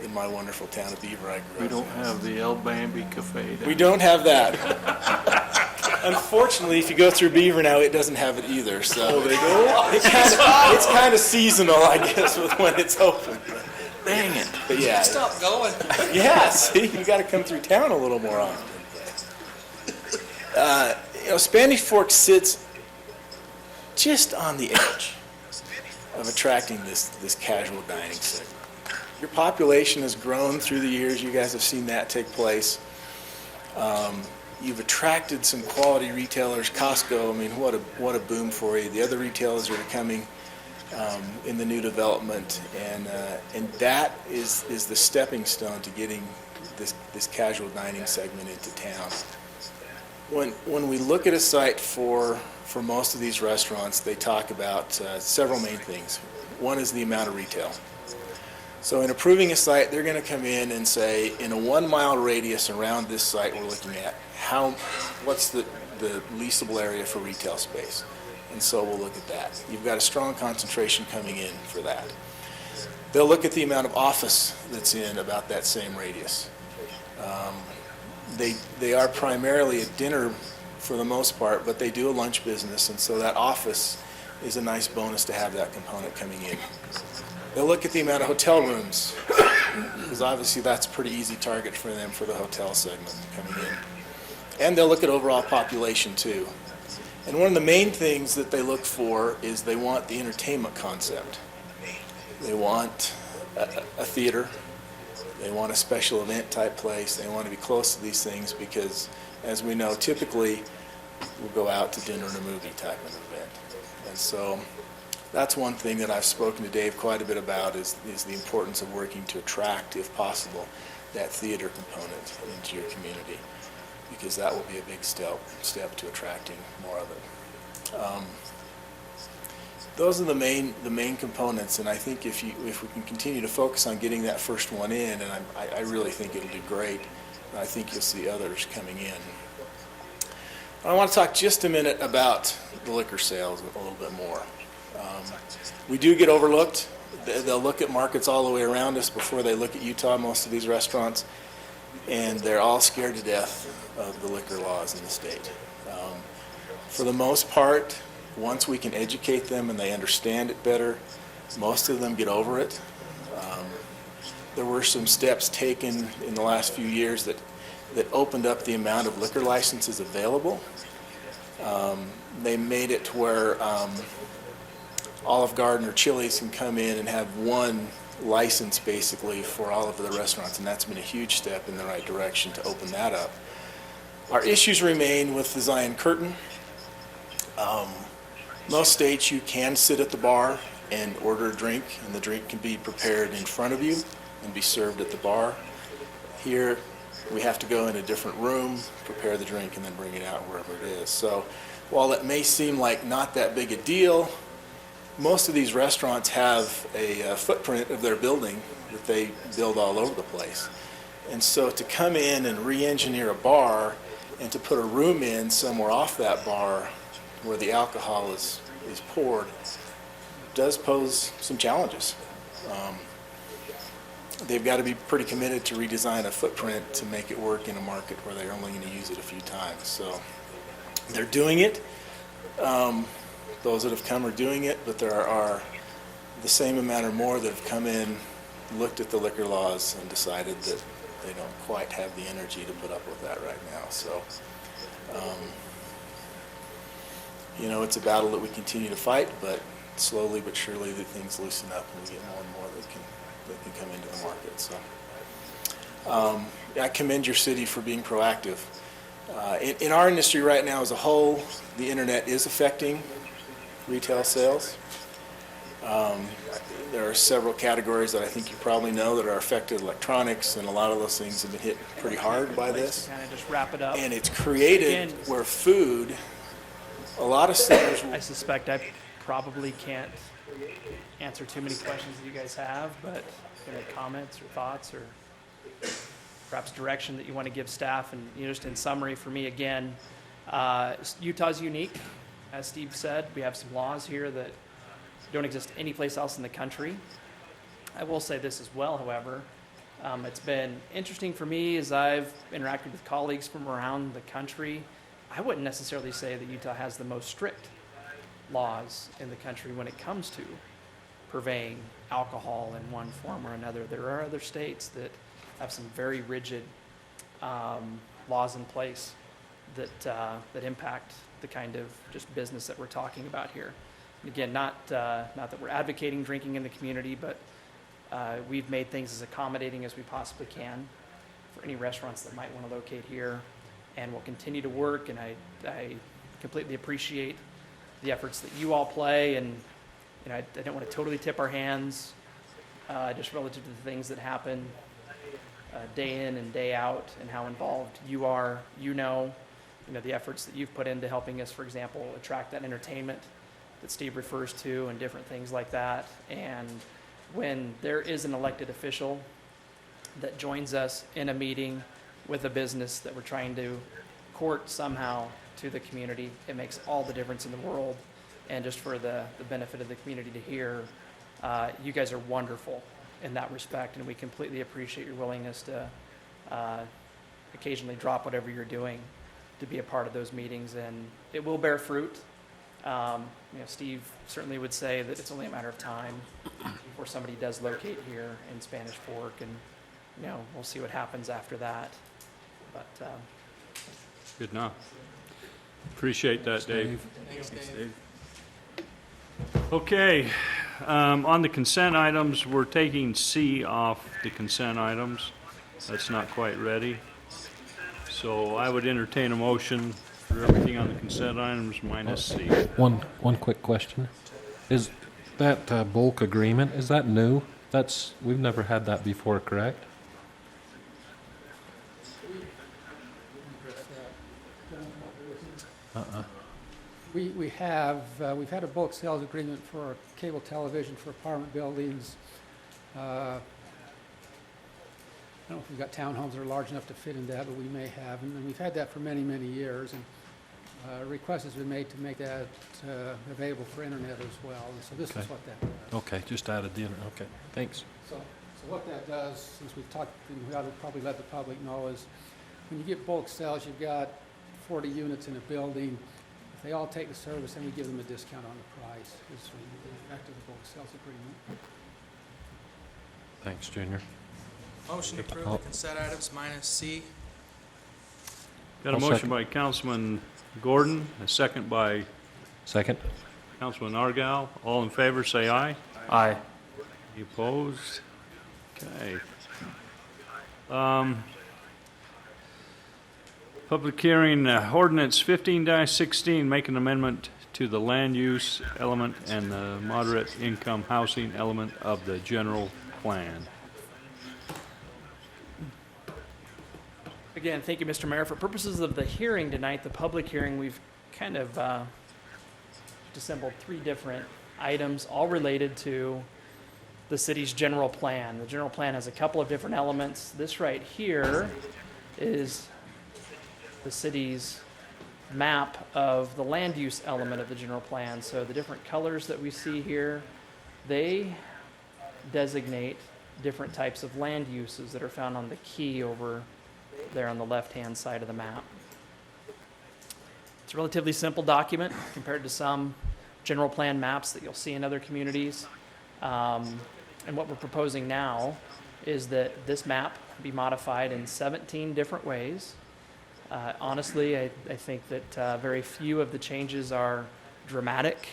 in my wonderful town of Beaver I grew up. We don't have the El Bambi Cafe. We don't have that. Unfortunately, if you go through Beaver now, it doesn't have it either. So it's kind of seasonal, I guess, with when it's open. Dang it. But yeah. Stop going. Yeah, see, you got to come through town a little more often. Spanish Fork sits just on the edge of attracting this casual dining segment. Your population has grown through the years. You guys have seen that take place. You've attracted some quality retailers. Costco, I mean, what a boom for you. The other retailers that are coming in the new development, and that is the stepping stone to getting this casual dining segment into town. When we look at a site for most of these restaurants, they talk about several main things. One is the amount of retail. So in approving a site, they're going to come in and say, in a 1 mile radius around this site we're looking at, what's the leasable area for retail space? And so we'll look at that. You've got a strong concentration coming in for that. They'll look at the amount of office that's in about that same radius. They are primarily a dinner for the most part, but they do a lunch business, and so that office is a nice bonus to have that component coming in. They'll look at the amount of hotel rooms, because obviously that's a pretty easy target for them for the hotel segment coming in. And they'll look at overall population too. And one of the main things that they look for is they want the entertainment concept. They want a theater. They want a special event type place. They want to be close to these things because, as we know, typically we'll go out to dinner and a movie type of event. And so that's one thing that I've spoken to Dave quite a bit about is the importance of working to attract, if possible, that theater component into your community, because that will be a big step to attracting more of it. Those are the main components, and I think if we can continue to focus on getting that first one in, and I really think it'll do great, and I think you'll see others coming in. I want to talk just a minute about the liquor sales a little bit more. We do get overlooked. They'll look at markets all the way around us before they look at Utah, most of these restaurants, and they're all scared to death of the liquor laws in the state. For the most part, once we can educate them and they understand it better, most of them get over it. There were some steps taken in the last few years that opened up the amount of liquor licenses available. They made it to where Olive Garden or Chili's can come in and have one license basically for all of the restaurants, and that's been a huge step in the right direction to open that up. Our issues remain with the Zion Curtain. Most states you can sit at the bar and order a drink, and the drink can be prepared in front of you and be served at the bar. Here, we have to go in a different room, prepare the drink, and then bring it out wherever it is. So while it may seem like not that big a deal, most of these restaurants have a footprint of their building that they build all over the place. And so to come in and re-engineer a bar and to put a room in somewhere off that bar where the alcohol is poured does pose some challenges. They've got to be pretty committed to redesign a footprint to make it work in a market where they're only going to use it a few times. So they're doing it. Those that have come are doing it, but there are the same amount or more that have come in, looked at the liquor laws, and decided that they don't quite have the energy to put up with that right now. So, you know, it's a battle that we continue to fight, but slowly but surely the things loosen up and we get more and more that can come into the market. So, I commend your city for being proactive. In our industry right now as a whole, the internet is affecting retail sales. There are several categories that I think you probably know that are affected, electronics, and a lot of those things have been hit pretty hard by this. Kind of just wrap it up. And it's created where food, a lot of centers... I suspect I probably can't answer too many questions that you guys have, but any comments or thoughts or perhaps direction that you want to give staff? And just in summary for me, again, Utah's unique. As Steve said, we have some laws here that don't exist anyplace else in the country. I will say this as well, however. It's been interesting for me as I've interacted with colleagues from around the country. I wouldn't necessarily say that Utah has the most strict laws in the country when it comes to purveying alcohol in one form or another. There are other states that have some very rigid laws in place that impact the kind of just business that we're talking about here. And again, not that we're advocating drinking in the community, but we've made things as accommodating as we possibly can for any restaurants that might want to locate here, and we'll continue to work. And I completely appreciate the efforts that you all play, and I don't want to totally tip our hands just relative to the things that happen day in and day out, and how involved you are. You know the efforts that you've put into helping us, for example, attract that entertainment that Steve refers to and different things like that. And when there is an elected official that joins us in a meeting with a business that we're trying to court somehow to the community, it makes all the difference in the world. And just for the benefit of the community to hear, you guys are wonderful in that respect, and we completely appreciate your willingness to occasionally drop whatever you're doing to be a part of those meetings, and it will bear fruit. Steve certainly would say that it's only a matter of time before somebody does locate here in Spanish Fork, and we'll see what happens after that. But good enough. Appreciate that, Dave. Thanks, Dave. Okay, on the consent items, we're taking C off the consent items. That's not quite ready. So I would entertain a motion for everything on the consent items minus C. One quick question. Is that bulk agreement, is that new? We've never had that before, correct? We've had a bulk sales agreement for cable television for apartment buildings. I don't know if we've got townhomes that are large enough to fit in that, but we may have. And we've had that for many, many years. And a request has been made to make that available for internet as well. And so this is what that does. Okay, just added the internet. Okay, thanks. So what that does, since we've talked, and we ought to probably let the public know, is when you get bulk sales, you've got 40 units in a building. If they all take the service, then we give them a discount on the price. It's the effect of the bulk sales agreement. Thanks, Junior. Motion to approve the consent items minus C. Got a motion by Councilman Gordon, a second by Councilman Argal. All in favor, say aye. Aye. Any opposed? Okay. Public hearing, ordinance 15-16, make an amendment to the land use element and the moderate income housing element of the general plan. again, thank you, Mr. Mayor. For purposes of the hearing tonight, the public hearing, we've kind of assembled 3 different items, all related to the city's general plan. The general plan has a couple of different elements. This right here is the city's map of the land use element of the general plan. So the different colors that we see here, they designate different types of land uses that are found on the key over there on the left-hand side of the map. It's a relatively simple document compared to some general plan maps that you'll see in other communities. And what we're proposing now is that this map be modified in 17 different ways. Honestly, I think that very few of the changes are dramatic,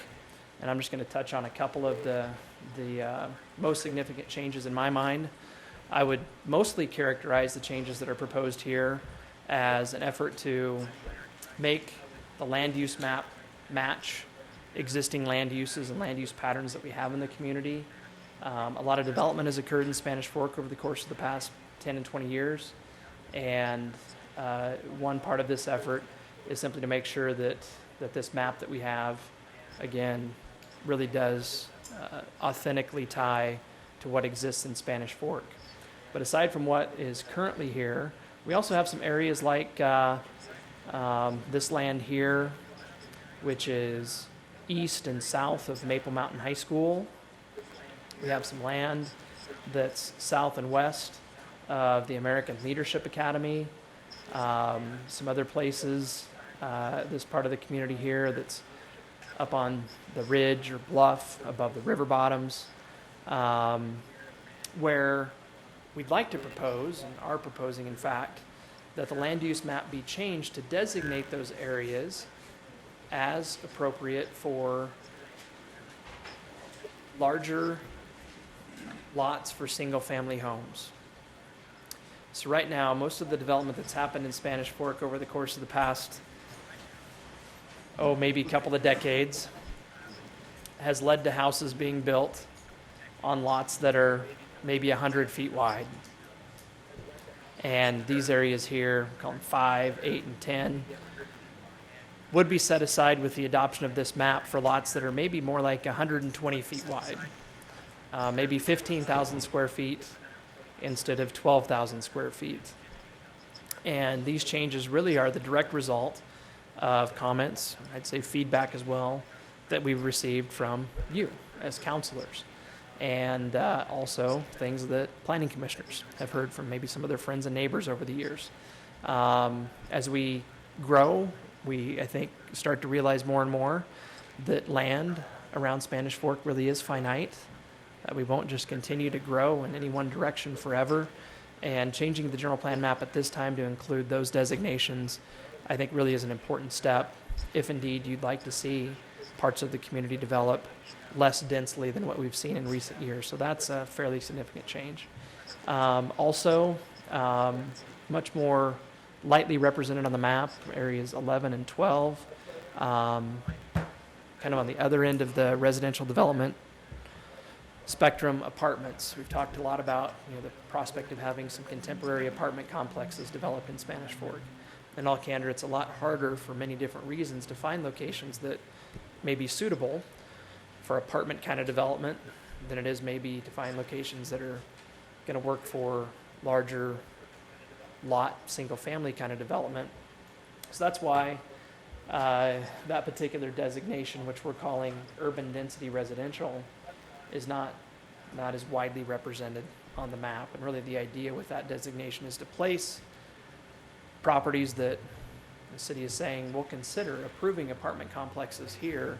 and I'm just going to touch on a couple of the most significant changes in my mind. I would mostly characterize the changes that are proposed here as an effort to make the land use map match existing land uses and land use patterns that we have in the community. A lot of development has occurred in Spanish Fork over the course of the past 10 and 20 years, and one part of this effort is simply to make sure that this map that we have, again, really does authentically tie to what exists in Spanish Fork. But aside from what is currently here, we also have some areas like this land here, which is east and south of Maple Mountain High School. We have some land that's south and west of the American Leadership Academy. Some other places, this part of the community here that's up on the ridge or bluff above the river bottoms, where we'd like to propose, and are proposing in fact, that the land use map be changed to designate those areas as appropriate for larger lots for single-family homes. So right now, most of the development that's happened in Spanish Fork over the course of the past, maybe a couple of decades, has led to houses being built on lots that are maybe 100 feet wide. And these areas here, call them 5, 8, and 10, would be set aside with the adoption of this map for lots that are maybe more like 120 feet wide, maybe 15,000 square feet instead of 12,000 square feet. And these changes really are the direct result of comments, I'd say feedback as well, that we've received from you as counselors. And also things that planning commissioners have heard from maybe some of their friends and neighbors over the years. As we grow, we, I think, start to realize more and more that land around Spanish Fork really is finite, that we won't just continue to grow in any one direction forever. And changing the general plan map at this time to include those designations, I think really is an important step, if indeed you'd like to see parts of the community develop less densely than what we've seen in recent years. So that's a fairly significant change. Also, much more lightly represented on the map, areas 11 and 12, kind of on the other end of the residential development spectrum, apartments. We've talked a lot about the prospect of having some contemporary apartment complexes developed in Spanish Fork. In all candor, it's a lot harder for many different reasons to find locations that may be suitable for apartment kind of development than it is maybe to find locations that are going to work for larger lot, single family kind of development. So that's why that particular designation, which we're calling urban density residential, is not as widely represented on the map. And really the idea with that designation is to place properties that the city is saying we'll consider approving apartment complexes here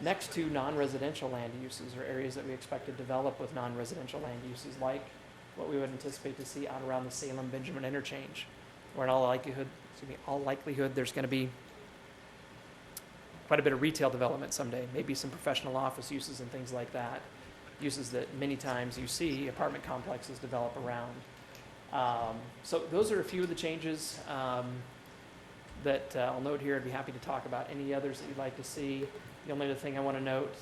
next to non-residential land uses or areas that we expect to develop with non-residential land uses, like what we would anticipate to see out around the Salem-Benjamin interchange, where in all likelihood there's going to be quite a bit of retail development someday, maybe some professional office uses and things like that, uses that many times you see apartment complexes develop around. So those are a few of the changes that I'll note here. I'd be happy to talk about any others that you'd like to see. The only other thing I want to note,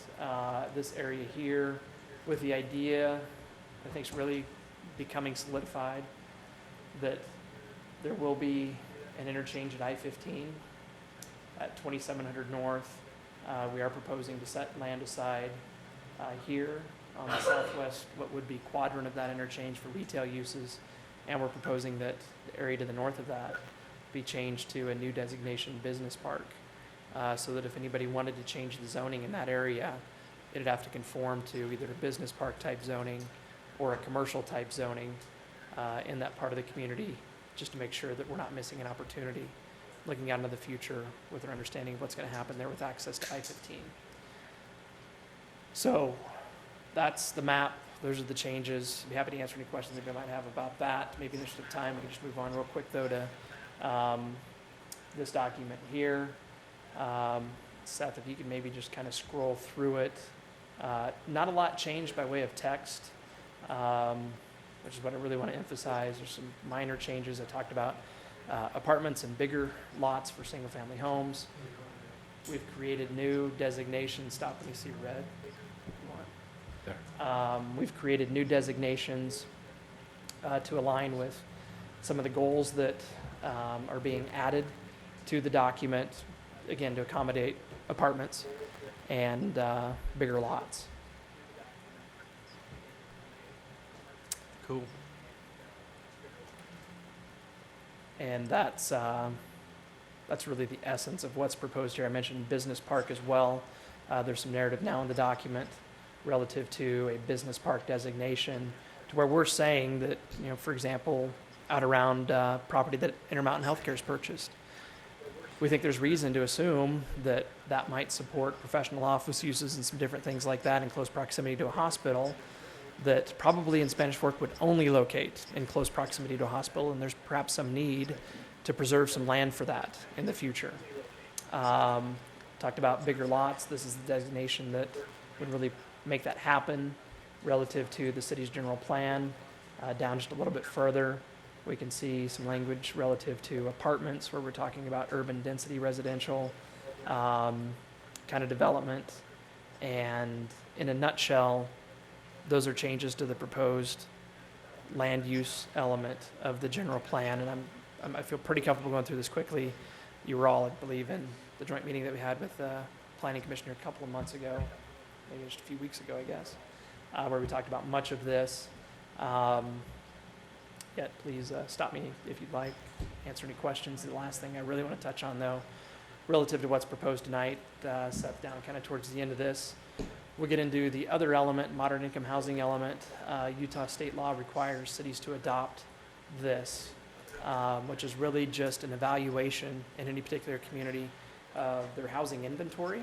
this area here, with the idea, I think is really becoming solidified, that there will be an interchange at I-15 at 2700 North. We are proposing to set land aside here on the southwest, what would be quadrant of that interchange for retail uses. And we're proposing that the area to the north of that be changed to a new designation business park. So that if anybody wanted to change the zoning in that area, it'd have to conform to either a business park type zoning or a commercial type zoning in that part of the community, just to make sure that we're not missing an opportunity looking out into the future with our understanding of what's going to happen there with access to I-15. So that's the map. Those are the changes. I'd be happy to answer any questions that you might have about that. Maybe in the interest of time, we can just move on real quick, though, to this document here. Seth, if you could maybe just kind of scroll through it. Not a lot changed by way of text, which is what I really want to emphasize. There's some minor changes. I talked about apartments and bigger lots for single-family homes. We've created new designations. Stop when you see red. We've created new designations to align with some of the goals that are being added to the document, again, to accommodate apartments and bigger lots. Cool. And that's really the essence of what's proposed here. I mentioned business park as well. There's some narrative now in the document relative to a business park designation, to where we're saying that, you know, for example, out around property that Intermountain Healthcare has purchased, we think there's reason to assume that that might support professional office uses and some different things like that in close proximity to a hospital that probably in Spanish Fork would only locate in close proximity to a hospital, and there's perhaps some need to preserve some land for that in the future. Talked about bigger lots. This is the designation that would really make that happen relative to the city's general plan. Down just a little bit further, we can see some language relative to apartments, where we're talking about urban density residential kind of development. And in a nutshell, those are changes to the proposed land use element of the general plan. And I feel pretty comfortable going through this quickly. You were all, I believe, in the joint meeting that we had with the Planning Commissioner a couple of months ago, maybe just a few weeks ago, I guess, where we talked about much of this. Yet, please stop me if you'd like, answer any questions. The last thing I really want to touch on, though, relative to what's proposed tonight, set down kind of towards the end of this, we'll get into the other element, moderate income housing element. Utah state law requires cities to adopt this, which is really just an evaluation in any particular community of their housing inventory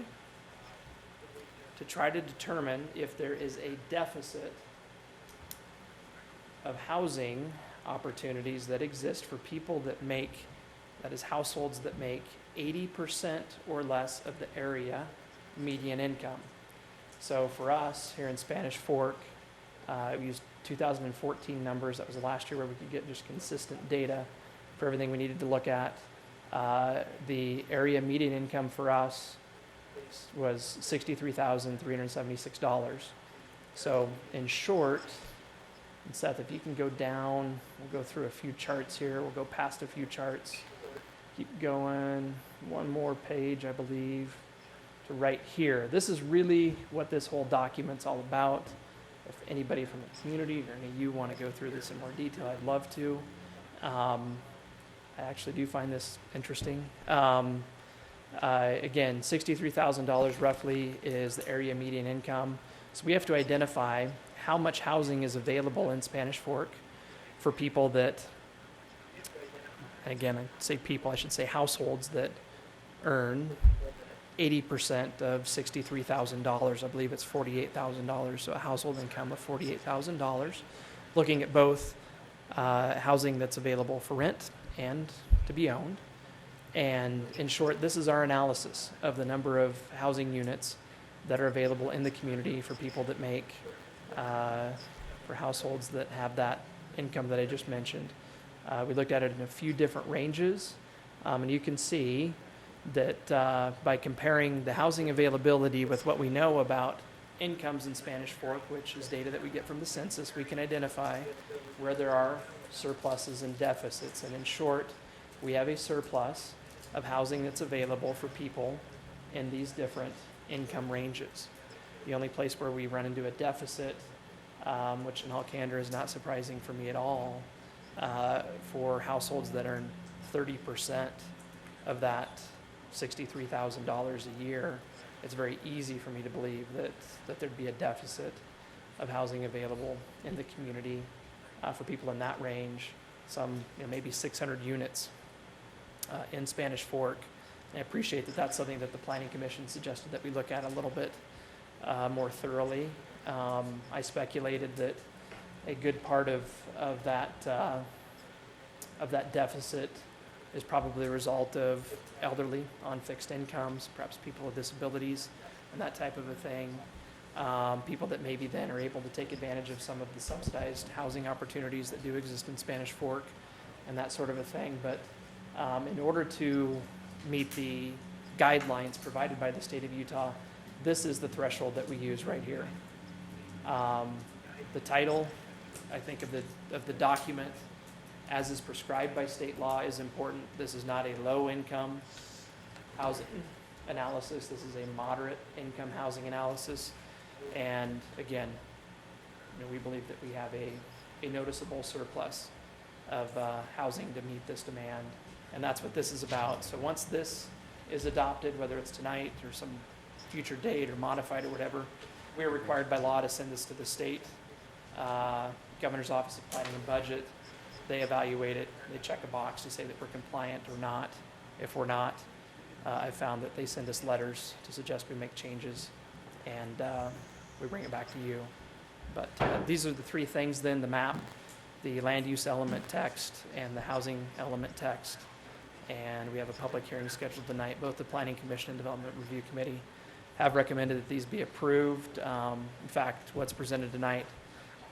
to try to determine if there is a deficit of housing opportunities that exist for people that make, that is households that make 80% or less of the area median income. So for us here in Spanish Fork, we used 2014 numbers. That was the last year where we could get just consistent data for everything we needed to look at. The area median income for us was $63,376. So in short, and Seth, if you can go down, we'll go through a few charts here. We'll go past a few charts. Keep going. One more page, I believe, to right here. This is really what this whole document's all about. If anybody from the community or any of you want to go through this in more detail, I'd love to. I actually do find this interesting. Again, $63,000 roughly is the area median income. So we have to identify how much housing is available in Spanish Fork for people that, again, I say people, I should say households that earn 80% of $63,000. I believe it's $48,000, so a household income of $48,000. Looking at both housing that's available for rent and to be owned. And in short, this is our analysis of the number of housing units that are available in the community for people that make, for households that have that income that I just mentioned. We looked at it in a few different ranges, and you can see that by comparing the housing availability with what we know about incomes in Spanish Fork, which is data that we get from the census, we can identify where there are surpluses and deficits. And in short, we have a surplus of housing that's available for people in these different income ranges. The only place where we run into a deficit, which in all candor is not surprising for me at all, for households that earn 30% of that $63,000 a year, it's very easy for me to believe that there'd be a deficit of housing available in the community for people in that range. Some, maybe 600 units in Spanish Fork. And I appreciate that that's something that the Planning Commission suggested that we look at a little bit more thoroughly. I speculated that a good part of that deficit is probably a result of elderly on fixed incomes, perhaps people with disabilities and that type of a thing. People that maybe then are able to take advantage of some of the subsidized housing opportunities that do exist in Spanish Fork and that sort of a thing. But in order to meet the guidelines provided by the state of Utah, this is the threshold that we use right here. The title, I think, of the document, as is prescribed by state law, is important. This is not a low-income housing analysis. This is a moderate income housing analysis. And again, we believe that we have a noticeable surplus of housing to meet this demand. And that's what this is about. So once this is adopted, whether it's tonight or some future date or modified or whatever, we are required by law to send this to the state Governor's Office of Planning and Budget. They evaluate it. They check a box to say that we're compliant or not. If we're not, I've found that they send us letters to suggest we make changes, and we bring it back to you. But these are the three things then: the map, the land use element text, and the housing element text. And we have a public hearing scheduled tonight. Both the Planning Commission and Development Review Committee have recommended that these be approved. In fact, what's presented tonight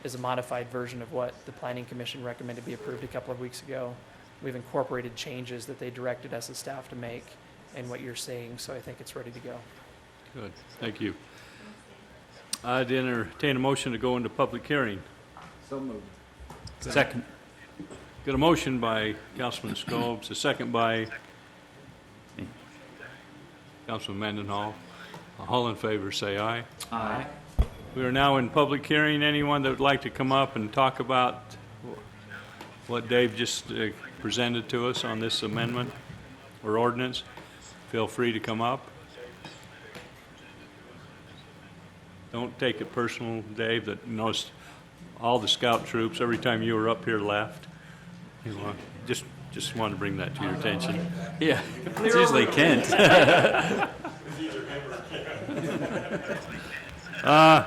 is a modified version of what the Planning Commission recommended be approved a couple of weeks ago. We've incorporated changes that they directed us as staff to make in what you're seeing, so I think it's ready to go. Good, thank you. I'd entertain a motion to go into public hearing. So moved. Second. Got a motion by Councilman Scobes, a second by Councilman Mendenhall. All in favor, say aye. Aye. We are now in public hearing. Anyone that would like to come up and talk about what Dave just presented to us on this amendment or ordinance, feel free to come up. Don't take it personal, Dave, that noticed all the scout troops, every time you were up here, left. You know, just wanted to bring that to your attention. Yeah, it's usually Kent.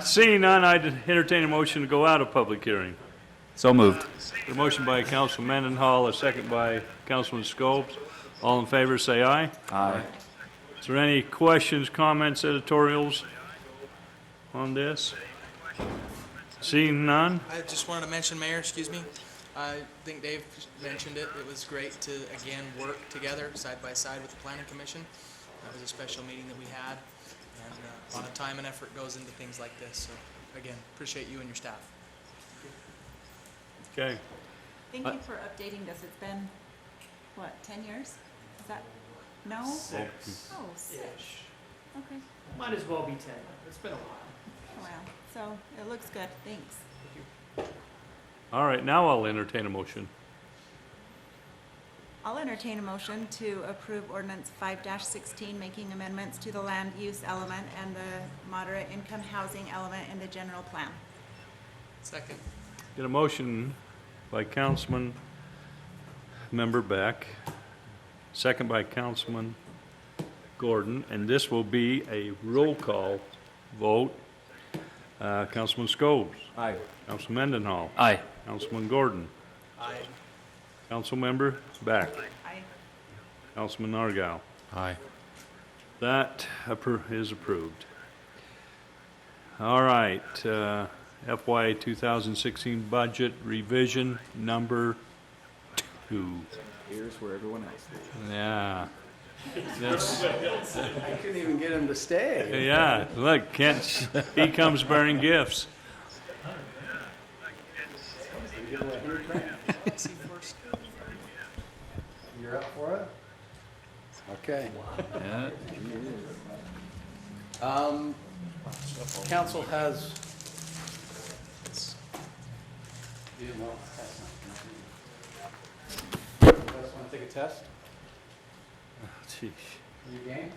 Seeing none, I'd entertain a motion to go out of public hearing. So moved. A motion by Councilman Mendenhall, a second by Councilman Scobes. All in favor, say aye. Aye. Is there any questions, comments, editorials on this? Seeing none? I just wanted to mention, Mayor, excuse me, I think Dave mentioned it. It was great to, again, work together side by side with the Planning Commission. That was a special meeting that we had, and a lot of time and effort goes into things like this. So, again, appreciate you and your staff. Okay. Thank you for updating this. It's been, what, 10 years? Is that, no? 6. Oh, 6. Okay. Might as well be 10. It's been a while. Wow. So it looks good. Thanks. All right, now I'll entertain a motion. I'll entertain a motion to approve ordinance 5-16, making amendments to the land use element and the moderate income housing element in the general plan. Second. Get a motion by Councilman Member Beck, second by Councilman Gordon, and this will be a roll call vote. Councilman Scobes. Aye. Councilman Mendenhall. Aye. Councilman Gordon. Aye. Councilmember Beck. Aye. Councilman Argyle. Aye. That is approved. All right, FY 2016 budget revision number 2. Here's where everyone else is. Yeah. That's, I couldn't even get him to stay. yeah, look, Kent, he comes bearing gifts. You're up for it? Okay. Yeah. Council has. You didn't know? You guys want to take a test? Jeez. You game?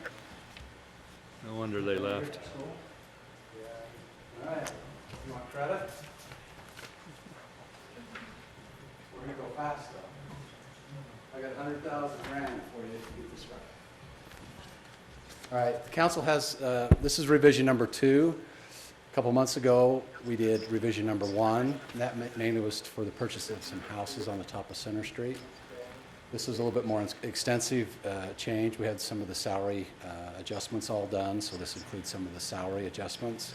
No wonder they left. All right. You want credit? We're gonna go fast though. I got 100,000 grand for you to get this right. All right, the council has, this is revision number 2. A couple months ago, we did revision number 1. That mainly was for the purchase of some houses on the top of Center Street. This is a little bit more extensive change. We had some of the salary adjustments all done, so this includes some of the salary adjustments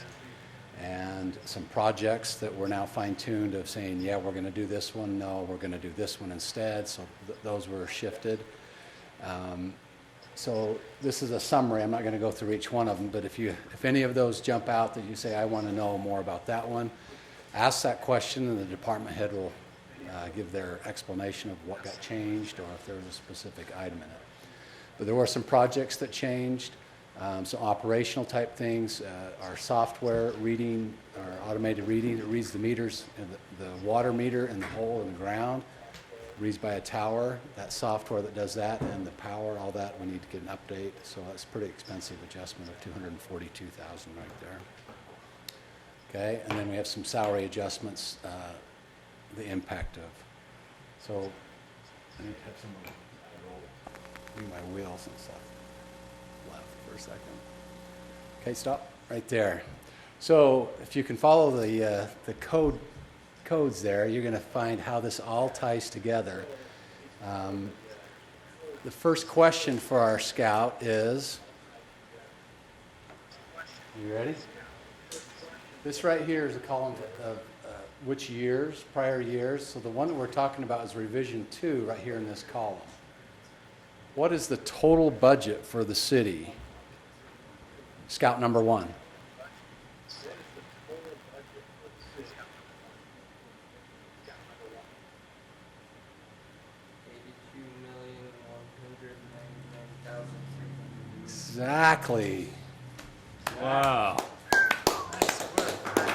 and some projects that we're now fine-tuned of saying, yeah, we're going to do this one. No, we're going to do this one instead. So those were shifted. So this is a summary. I'm not going to go through each one of them, but if any of those jump out that you say, I want to know more about that one, ask that question and the department head will give their explanation of what got changed or if there was a specific item in it. But there were some projects that changed, some operational type things. Our software reading, our automated reading, it reads the meters, the water meter in the hole in the ground, reads by a tower. That software that does that and the power, all that, we need to get an update. So that's a pretty expensive adjustment of $242,000 right there. Okay, and then we have some salary adjustments, the impact of. So I need to have someone roll my wheels and stuff left for a second. Okay, stop right there. So if you can follow the codes there, you're going to find how this all ties together. The first question for our scout is, are you ready? This right here is a column of which years, prior years. So the one that we're talking about is revision 2 right here in this column. What is the total budget for the city? Scout number 1. Exactly. Wow.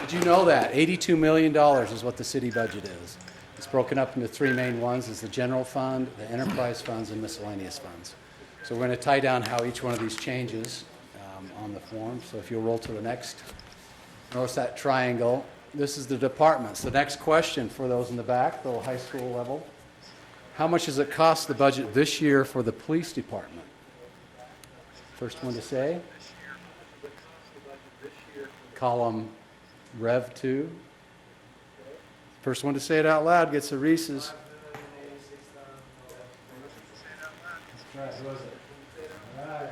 Did you know that? $82 million is what the city budget is. It's broken up into 3 main ones. It's the general fund, the enterprise funds, and miscellaneous funds. So we're going to tie down how each one of these changes on the form. So if you'll roll to the next. Notice that triangle. This is the departments. The next question for those in the back, the high school level. How much does it cost the budget this year for the police department? First one to say. Column Rev 2. First one to say it out loud gets a Reese's. That's right, who was it? All right.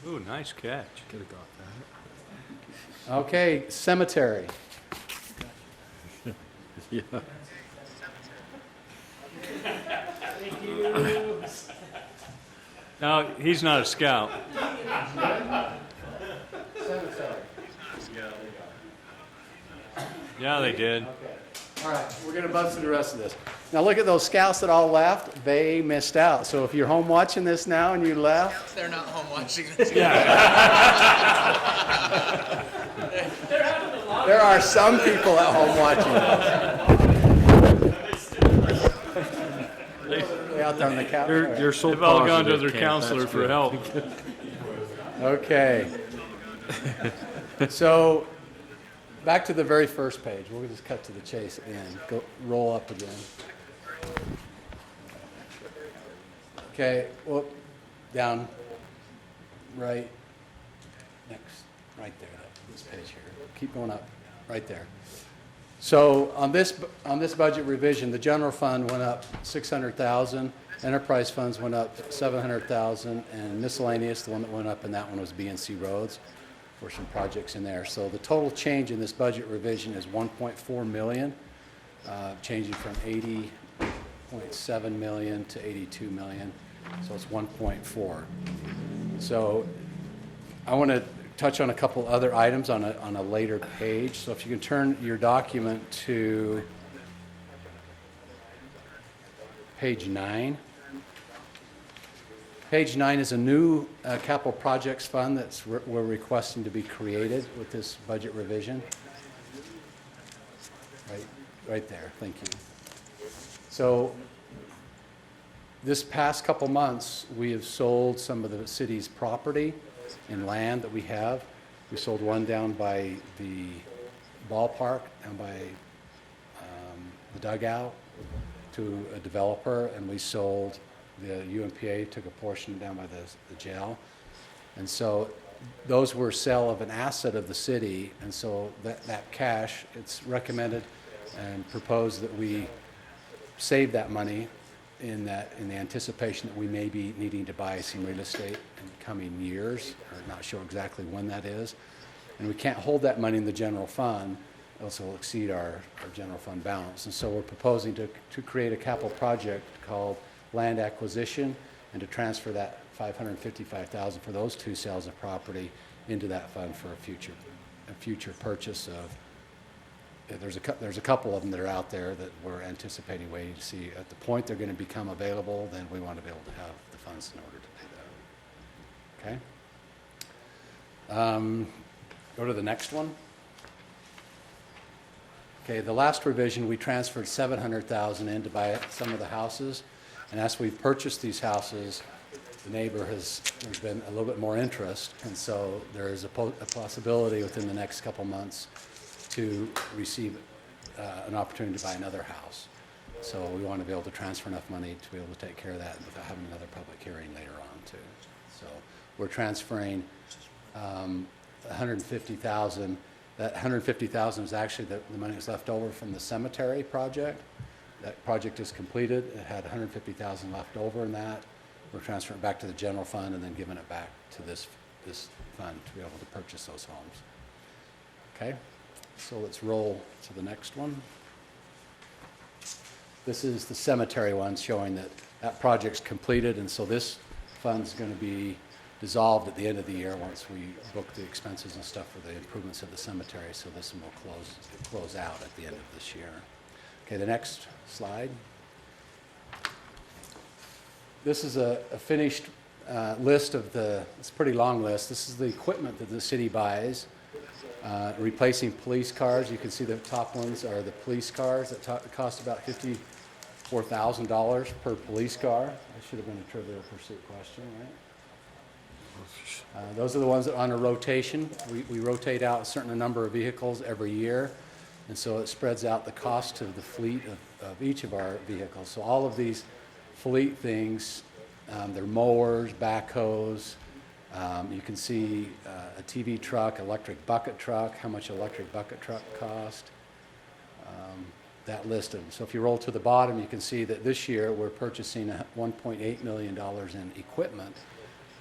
Ooh, nice catch. Could have got that. Okay, cemetery. Yeah. Thank you. No, he's not a scout. Cemetery. Yeah, they did. Okay. All right, we're going to buzz through the rest of this. Now look at those scouts that all left. They missed out. So if you're home watching this now and you left. They're not home watching this. There are some people at home watching this. Out there on the couch. You're so They've all gone to positive, their Kent. counselor That's for good. help. Okay. So back to the very first page. We'll just cut to the chase and go roll up again. Okay, whoop, down, right, next, right there, this page here. Keep going up, right there. So on this budget revision, the general fund went up 600,000, enterprise funds went up 700,000, and miscellaneous, the one that went up in that one was BNC Roads. For some projects in there. So the total change in this budget revision is 1.4 million, changing from 80.7 million to 82 million. So it's 1.4. So I want to touch on a couple other items on a later page. So if you can turn your document to page 9. Page 9 is a new capital projects fund that's we're requesting to be created with this budget revision. Right there, thank you. So this past couple months, we have sold some of the city's property and land that we have. We sold one down by the ballpark, down by the dugout, to a developer, and we sold the UMPA, took a portion down by the jail. And so those were sale of an asset of the city, and so that cash, it's recommended and proposed that we save that money in the anticipation that we may be needing to buy some real estate in the coming years, or not sure exactly when that is. And we can't hold that money in the general fund, else it will exceed our general fund balance. And so we're proposing to create a capital project called land acquisition, and to transfer that $555,000 for those two sales of property into that fund for a future purchase of. There's a couple of them that are out there that we're anticipating waiting to see. At the point they're going to become available, then we want to be able to have the funds in order to do that. Okay. Go to the next one. Okay, the last revision, we transferred $700,000 in to buy some of the houses. And as we've purchased these houses, there's been a little bit more interest. And so there is a possibility within the next couple months to receive an opportunity to buy another house. So we want to be able to transfer enough money to be able to take care of that without having another public hearing later on too. So we're transferring $150,000. That $150,000 is actually the money that's left over from the cemetery project. That project is completed. It had $150,000 left over in that. We're transferring it back to the general fund and then giving it back to this fund to be able to purchase those homes. Okay? So let's roll to the next one. This is the cemetery one showing that project's completed, and so this fund's going to be dissolved at the end of the year once we book the expenses and stuff for the improvements of the cemetery. So this one will close out at the end of this year. Okay, the next slide. This is a finished list of it's a pretty long list. This is the equipment that the city buys. Replacing police cars. You can see the top ones are the police cars that cost about $54,000 per police car. That should have been a Trivial Pursuit question, right? Those are the ones that are on a rotation. We rotate out a certain number of vehicles every year, and so it spreads out the cost of the fleet of each of our vehicles. So all of these fleet things, they're mowers, backhoes. You can see a TV truck, electric bucket truck, how much electric bucket truck cost, that list of them. So if you roll to the bottom, you can see that this year we're purchasing $1.8 million in equipment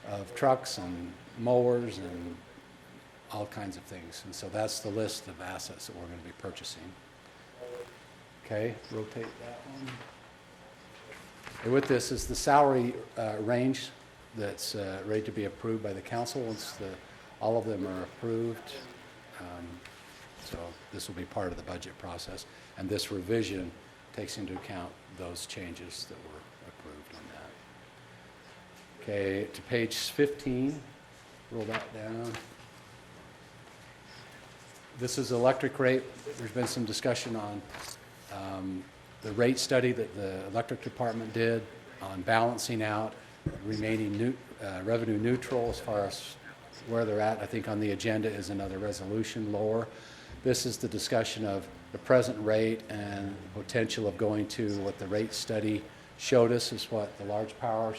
of trucks and mowers and all kinds of things. And so that's the list of assets that we're going to be purchasing. Okay, rotate that one. And with this is the salary range that's ready to be approved by the council once all of them are approved. So this will be part of the budget process. And this revision takes into account those changes that were approved on that. Okay, to page 15, roll that down. This is electric rate. There's been some discussion on the rate study that the electric department did on balancing out, remaining revenue neutral as far as where they're at. I think on the agenda is another resolution lower. This is the discussion of the present rate and potential of going to what the rate study showed us is what the large power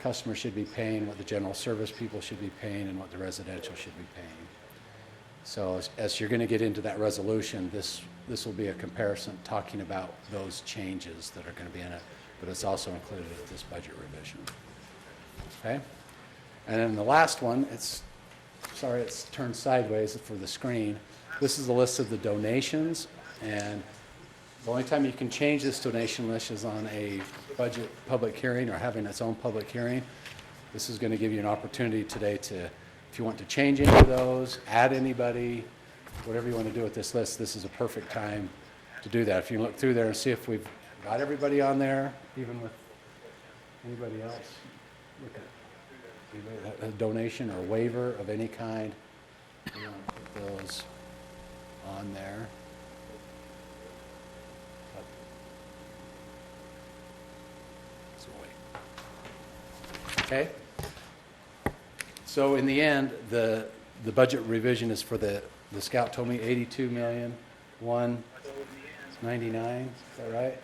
customers should be paying, what the general service people should be paying, and what the residential should be paying. So as you're going to get into that resolution, this will be a comparison talking about those changes that are going to be in it, but it's also included in this budget revision. Okay? And then the last one, it's turned sideways for the screen. This is the list of the donations, and the only time you can change this donation list is on a budget public hearing or having its own public hearing. This is going to give you an opportunity today to, if you want to change any of those, add anybody, whatever you want to do with this list, this is a perfect time to do that. If you look through there and see if we've got everybody on there, even with anybody else. a donation or waiver of any kind. We want to put those on there. Okay. So in the end, the budget revision is for the Scout told me 82,199. Is that right?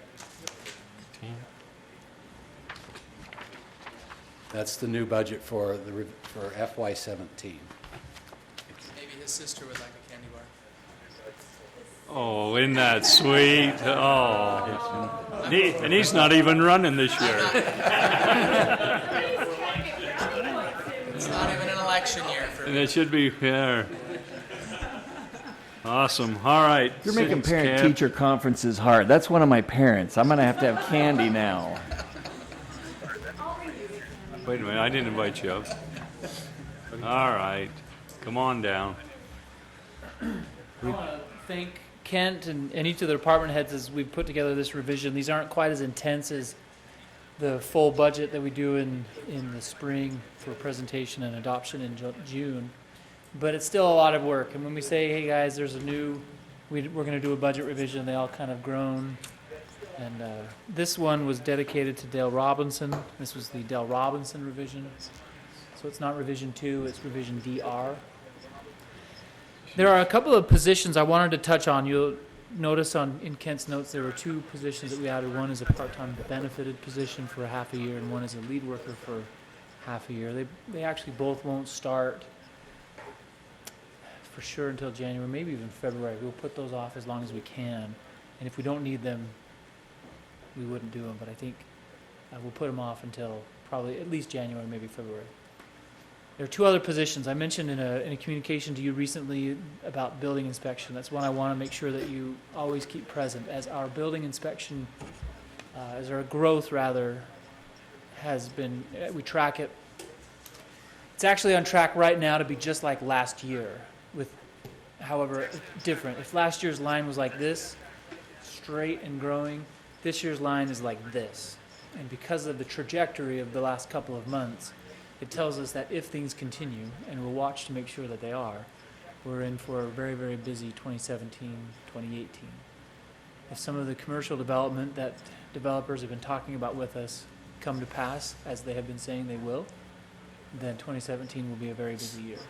That's the new budget for FY17. Maybe his sister would like a candy bar. Oh, isn't that sweet? Oh. And he's not even running this year. It's not even an election year for And me. it should be fair. Awesome. All right. You're making Thanks, Cam. parent-teacher conferences hard. That's one of my parents. I'm going to have candy now. Wait a minute. I didn't invite you up. All right. Come on down. I want to thank Kent and each of the department heads as we put together this revision. These aren't quite as intense as the full budget that we do in the spring for presentation and adoption in June, but it's still a lot of work. And when we say, hey guys, there's we're going to do a budget revision, they all kind of groan. And this one was dedicated to Dale Robinson. This was the Dale Robinson revision. So it's not revision 2, it's revision DR. There are a couple of positions I wanted to touch on. You'll notice in Kent's notes there were 2 positions that we added. One is a part-time benefited position for half a year, and one is a lead worker for half a year. They actually both won't start for sure until January, maybe even February. We'll put those off as long as we can, and if we don't need them, we wouldn't do them. But I think we'll put them off until probably at least January, maybe February. There are 2 other positions. I mentioned in a communication to you recently about building inspection. That's one I want to make sure that you always keep present. As our building inspection, as our growth rather, has been, we track it. It's actually on track right now to be just like last year, with, however, different. If last year's line was like this, straight and growing, this year's line is like this. And because of the trajectory of the last couple of months, it tells us that if things continue, and we'll watch to make sure that they are, we're in for a very, very busy 2017, 2018. If some of the commercial development that developers have been talking about with us come to pass, as they have been saying they will, then 2017 will be a very busy year.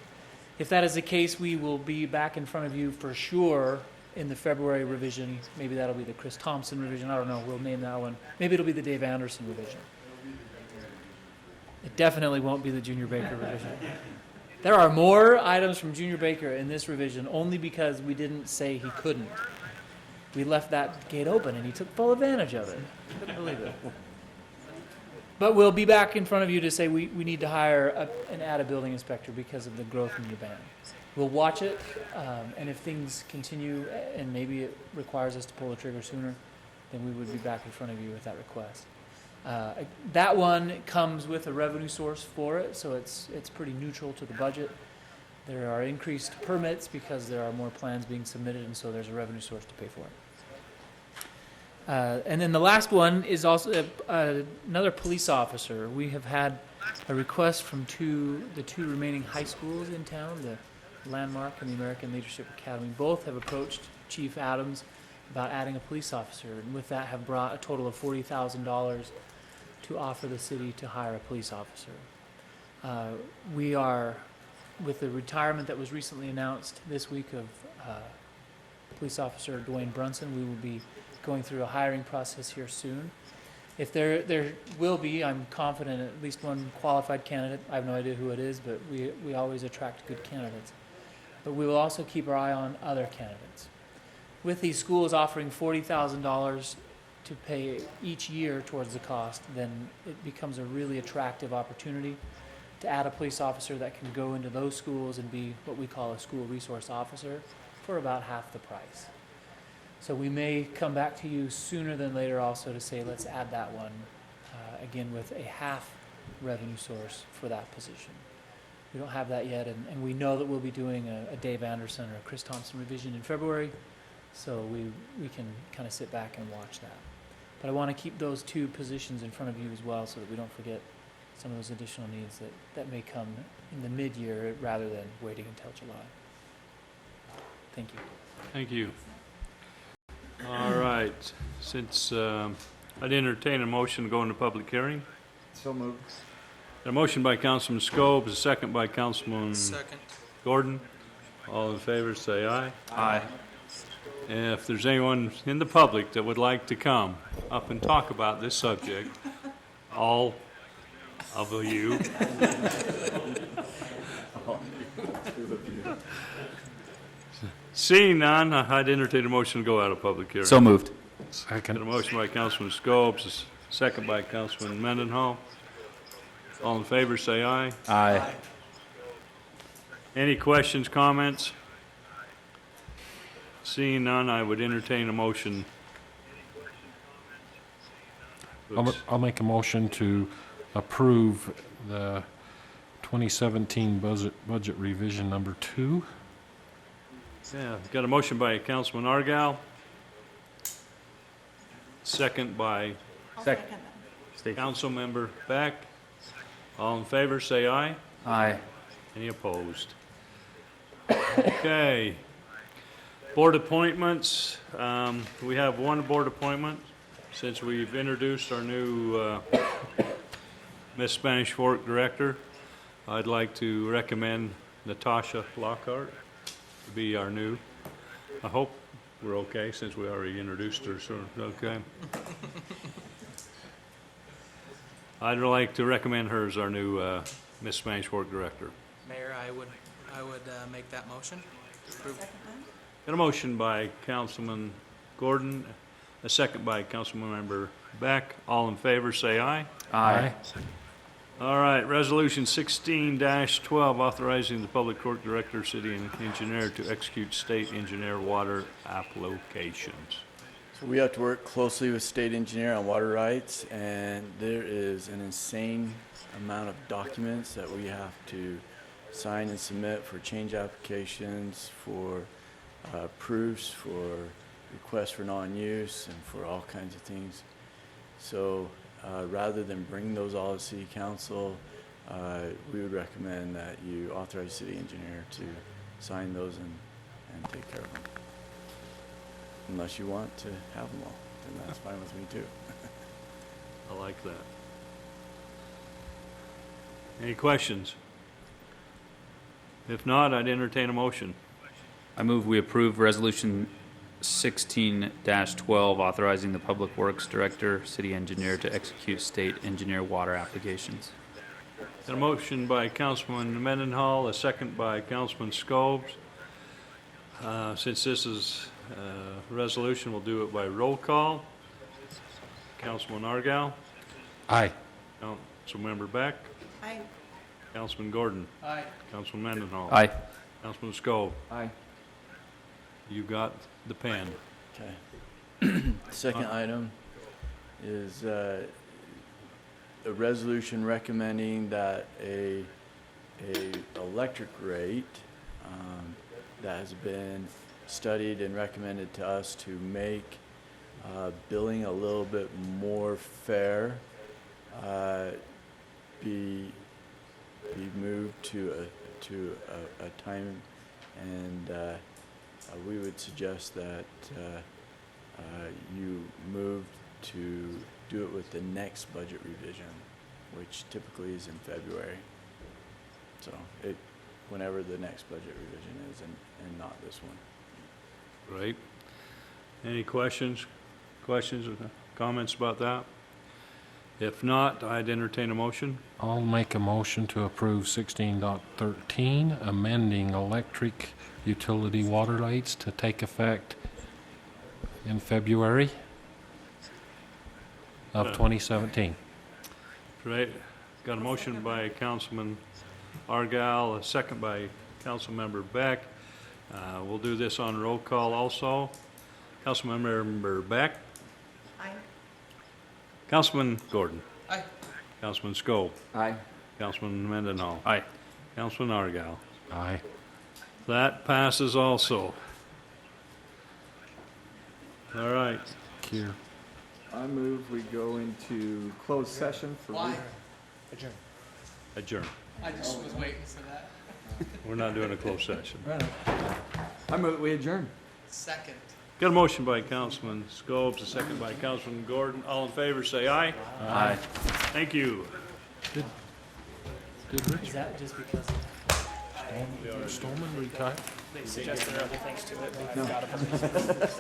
If that is the case, we will be back in front of you for sure in the February revision. Maybe that'll be the Chris Thompson revision. I don't know. We'll name that one. Maybe it'll be the Dave Anderson revision. It definitely won't be the Junior Baker revision. There are more items from Junior Baker in this revision only because we didn't say he couldn't. We left that gate open and he took full advantage of it. Couldn't believe it. But we'll be back in front of you to say we need to hire and add a building inspector because of the growth in the band. We'll watch it, and if things continue and maybe it requires us to pull the trigger sooner, then we would be back in front of you with that request. That one comes with a revenue source for it, so it's pretty neutral to the budget. There are increased permits because there are more plans being submitted, and so there's a revenue source to pay for it. And then the last one is also another police officer. We have had a request from the two remaining high schools in town, the Landmark and the American Leadership Academy. Both have approached Chief Adams about adding a police officer, and with that have brought a total of $40,000 to offer the city to hire a police officer. We are, with the retirement that was recently announced this week of police officer Dwayne Brunson, we will be going through a hiring process here soon. If there will be, I'm confident, at least one qualified candidate. I have no idea who it is, but we always attract good candidates. But we will also keep our eye on other candidates. With these schools offering $40,000 to pay each year towards the cost, then it becomes a really attractive opportunity to add a police officer that can go into those schools and be what we call a school resource officer for about half the price. So we may come back to you sooner than later also to say, let's add that one, again with a half revenue source for that position. We don't have that yet, and we know that we'll be doing a Dave Anderson or a Chris Thompson revision in February, so we can kind of sit back and watch that. But I want to keep those two positions in front of you as well so that we don't forget some of those additional needs that may come in the mid-year rather than waiting until July. Thank you. Thank you. All right, since I'd entertain a motion to go into public hearing. So moved. A motion by Councilman Scobes, a second by Councilman Second. Gordon. All in favor, say aye. Aye. If there's anyone in the public that would like to come up and talk about this subject, all of you. Seeing none, I'd entertain a motion to go out of public hearing. So moved. Second. Got a motion by Councilman Scobes, a second by Councilman Mendenhall. All in favor, say aye. Aye. Any questions, comments? Seeing none, I would entertain a motion. I'll make a motion to approve the 2017 budget revision number 2. Yeah, got a motion by Councilman Argal. Second by Councilmember Beck. All in favor, say aye. Aye. Any opposed? Okay. Board appointments. We have one board appointment since we've introduced our new Miss Spanish Fork Director. I'd like to recommend Natasha Lockhart to be our new. I hope we're okay since we already introduced her, so okay. I'd like to recommend her as our new Miss Spanish Fork Director. Mayor, I would make that motion. Approve. Got a motion by Councilman Gordon, a second by Councilmember Beck. All in favor, say aye. Aye. All right, Resolution 16-12, authorizing the Public Works Director, City Engineer to execute state engineer water applications. So we have to work closely with state engineer on water rights, and there is an insane amount of documents that we have to sign and submit for change applications, for proofs, for requests for non-use, and for all kinds of things. So rather than bring those all to City Council, we would recommend that you authorize City Engineer to sign those and take care of them. Unless you want to have them all, then that's fine with me too. I like that. Any questions? If not, I'd entertain a motion. I move we approve Resolution 16-12, authorizing the Public Works Director, City Engineer to execute state engineer water applications. Got a motion by Councilman Mendenhall, a second by Councilman Scobes. Since this is a resolution, we'll do it by roll call. Councilman Argal. Aye. Councilmember Beck. Aye. Councilman Gordon. Aye. Councilman Mendenhall. Aye. Councilman Scobe. Aye. You got the pen. Okay. Second item is a resolution recommending that a electric rate that has been studied and recommended to us to make billing a little bit more fair be moved to a time, and we would suggest that you move to do it with the next budget revision, which typically is in February. So whenever the next budget revision is, and not this one. Right. Any questions? Questions or comments about that? If not, I'd entertain a motion. I'll make a motion to approve 16.13, amending electric utility water rates to take effect in February of 2017. Right. Got a motion by Councilman Argal, a second by Councilmember Beck. We'll do this on roll call also. Councilmember Beck. Aye. Councilman Gordon. Aye. Councilman Scobe. Aye. Councilman Mendenhall. Aye. Councilman Argal. Aye. That passes also. All right. Thank you. I move we go into closed session for. Why? Adjourn. adjourn. I just was waiting for that. We're not doing a closed session. I move that we adjourn. Second. Got a motion by Councilman Scobes, a second by Councilman Gordon. All in favor, say aye. Aye. Thank you. Good, Is Richard. that just because Stolman retired? They suggested there are other things to it, but No. I've got it.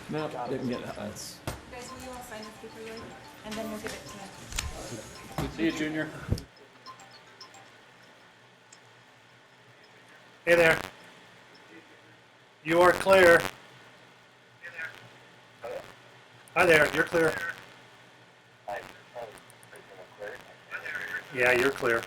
No, didn't get that. Guys, will you all sign this paperwork? And then we'll give it to See you, Junior. Hey there. You are clear. Hi there, you're clear. Yeah, you're clear.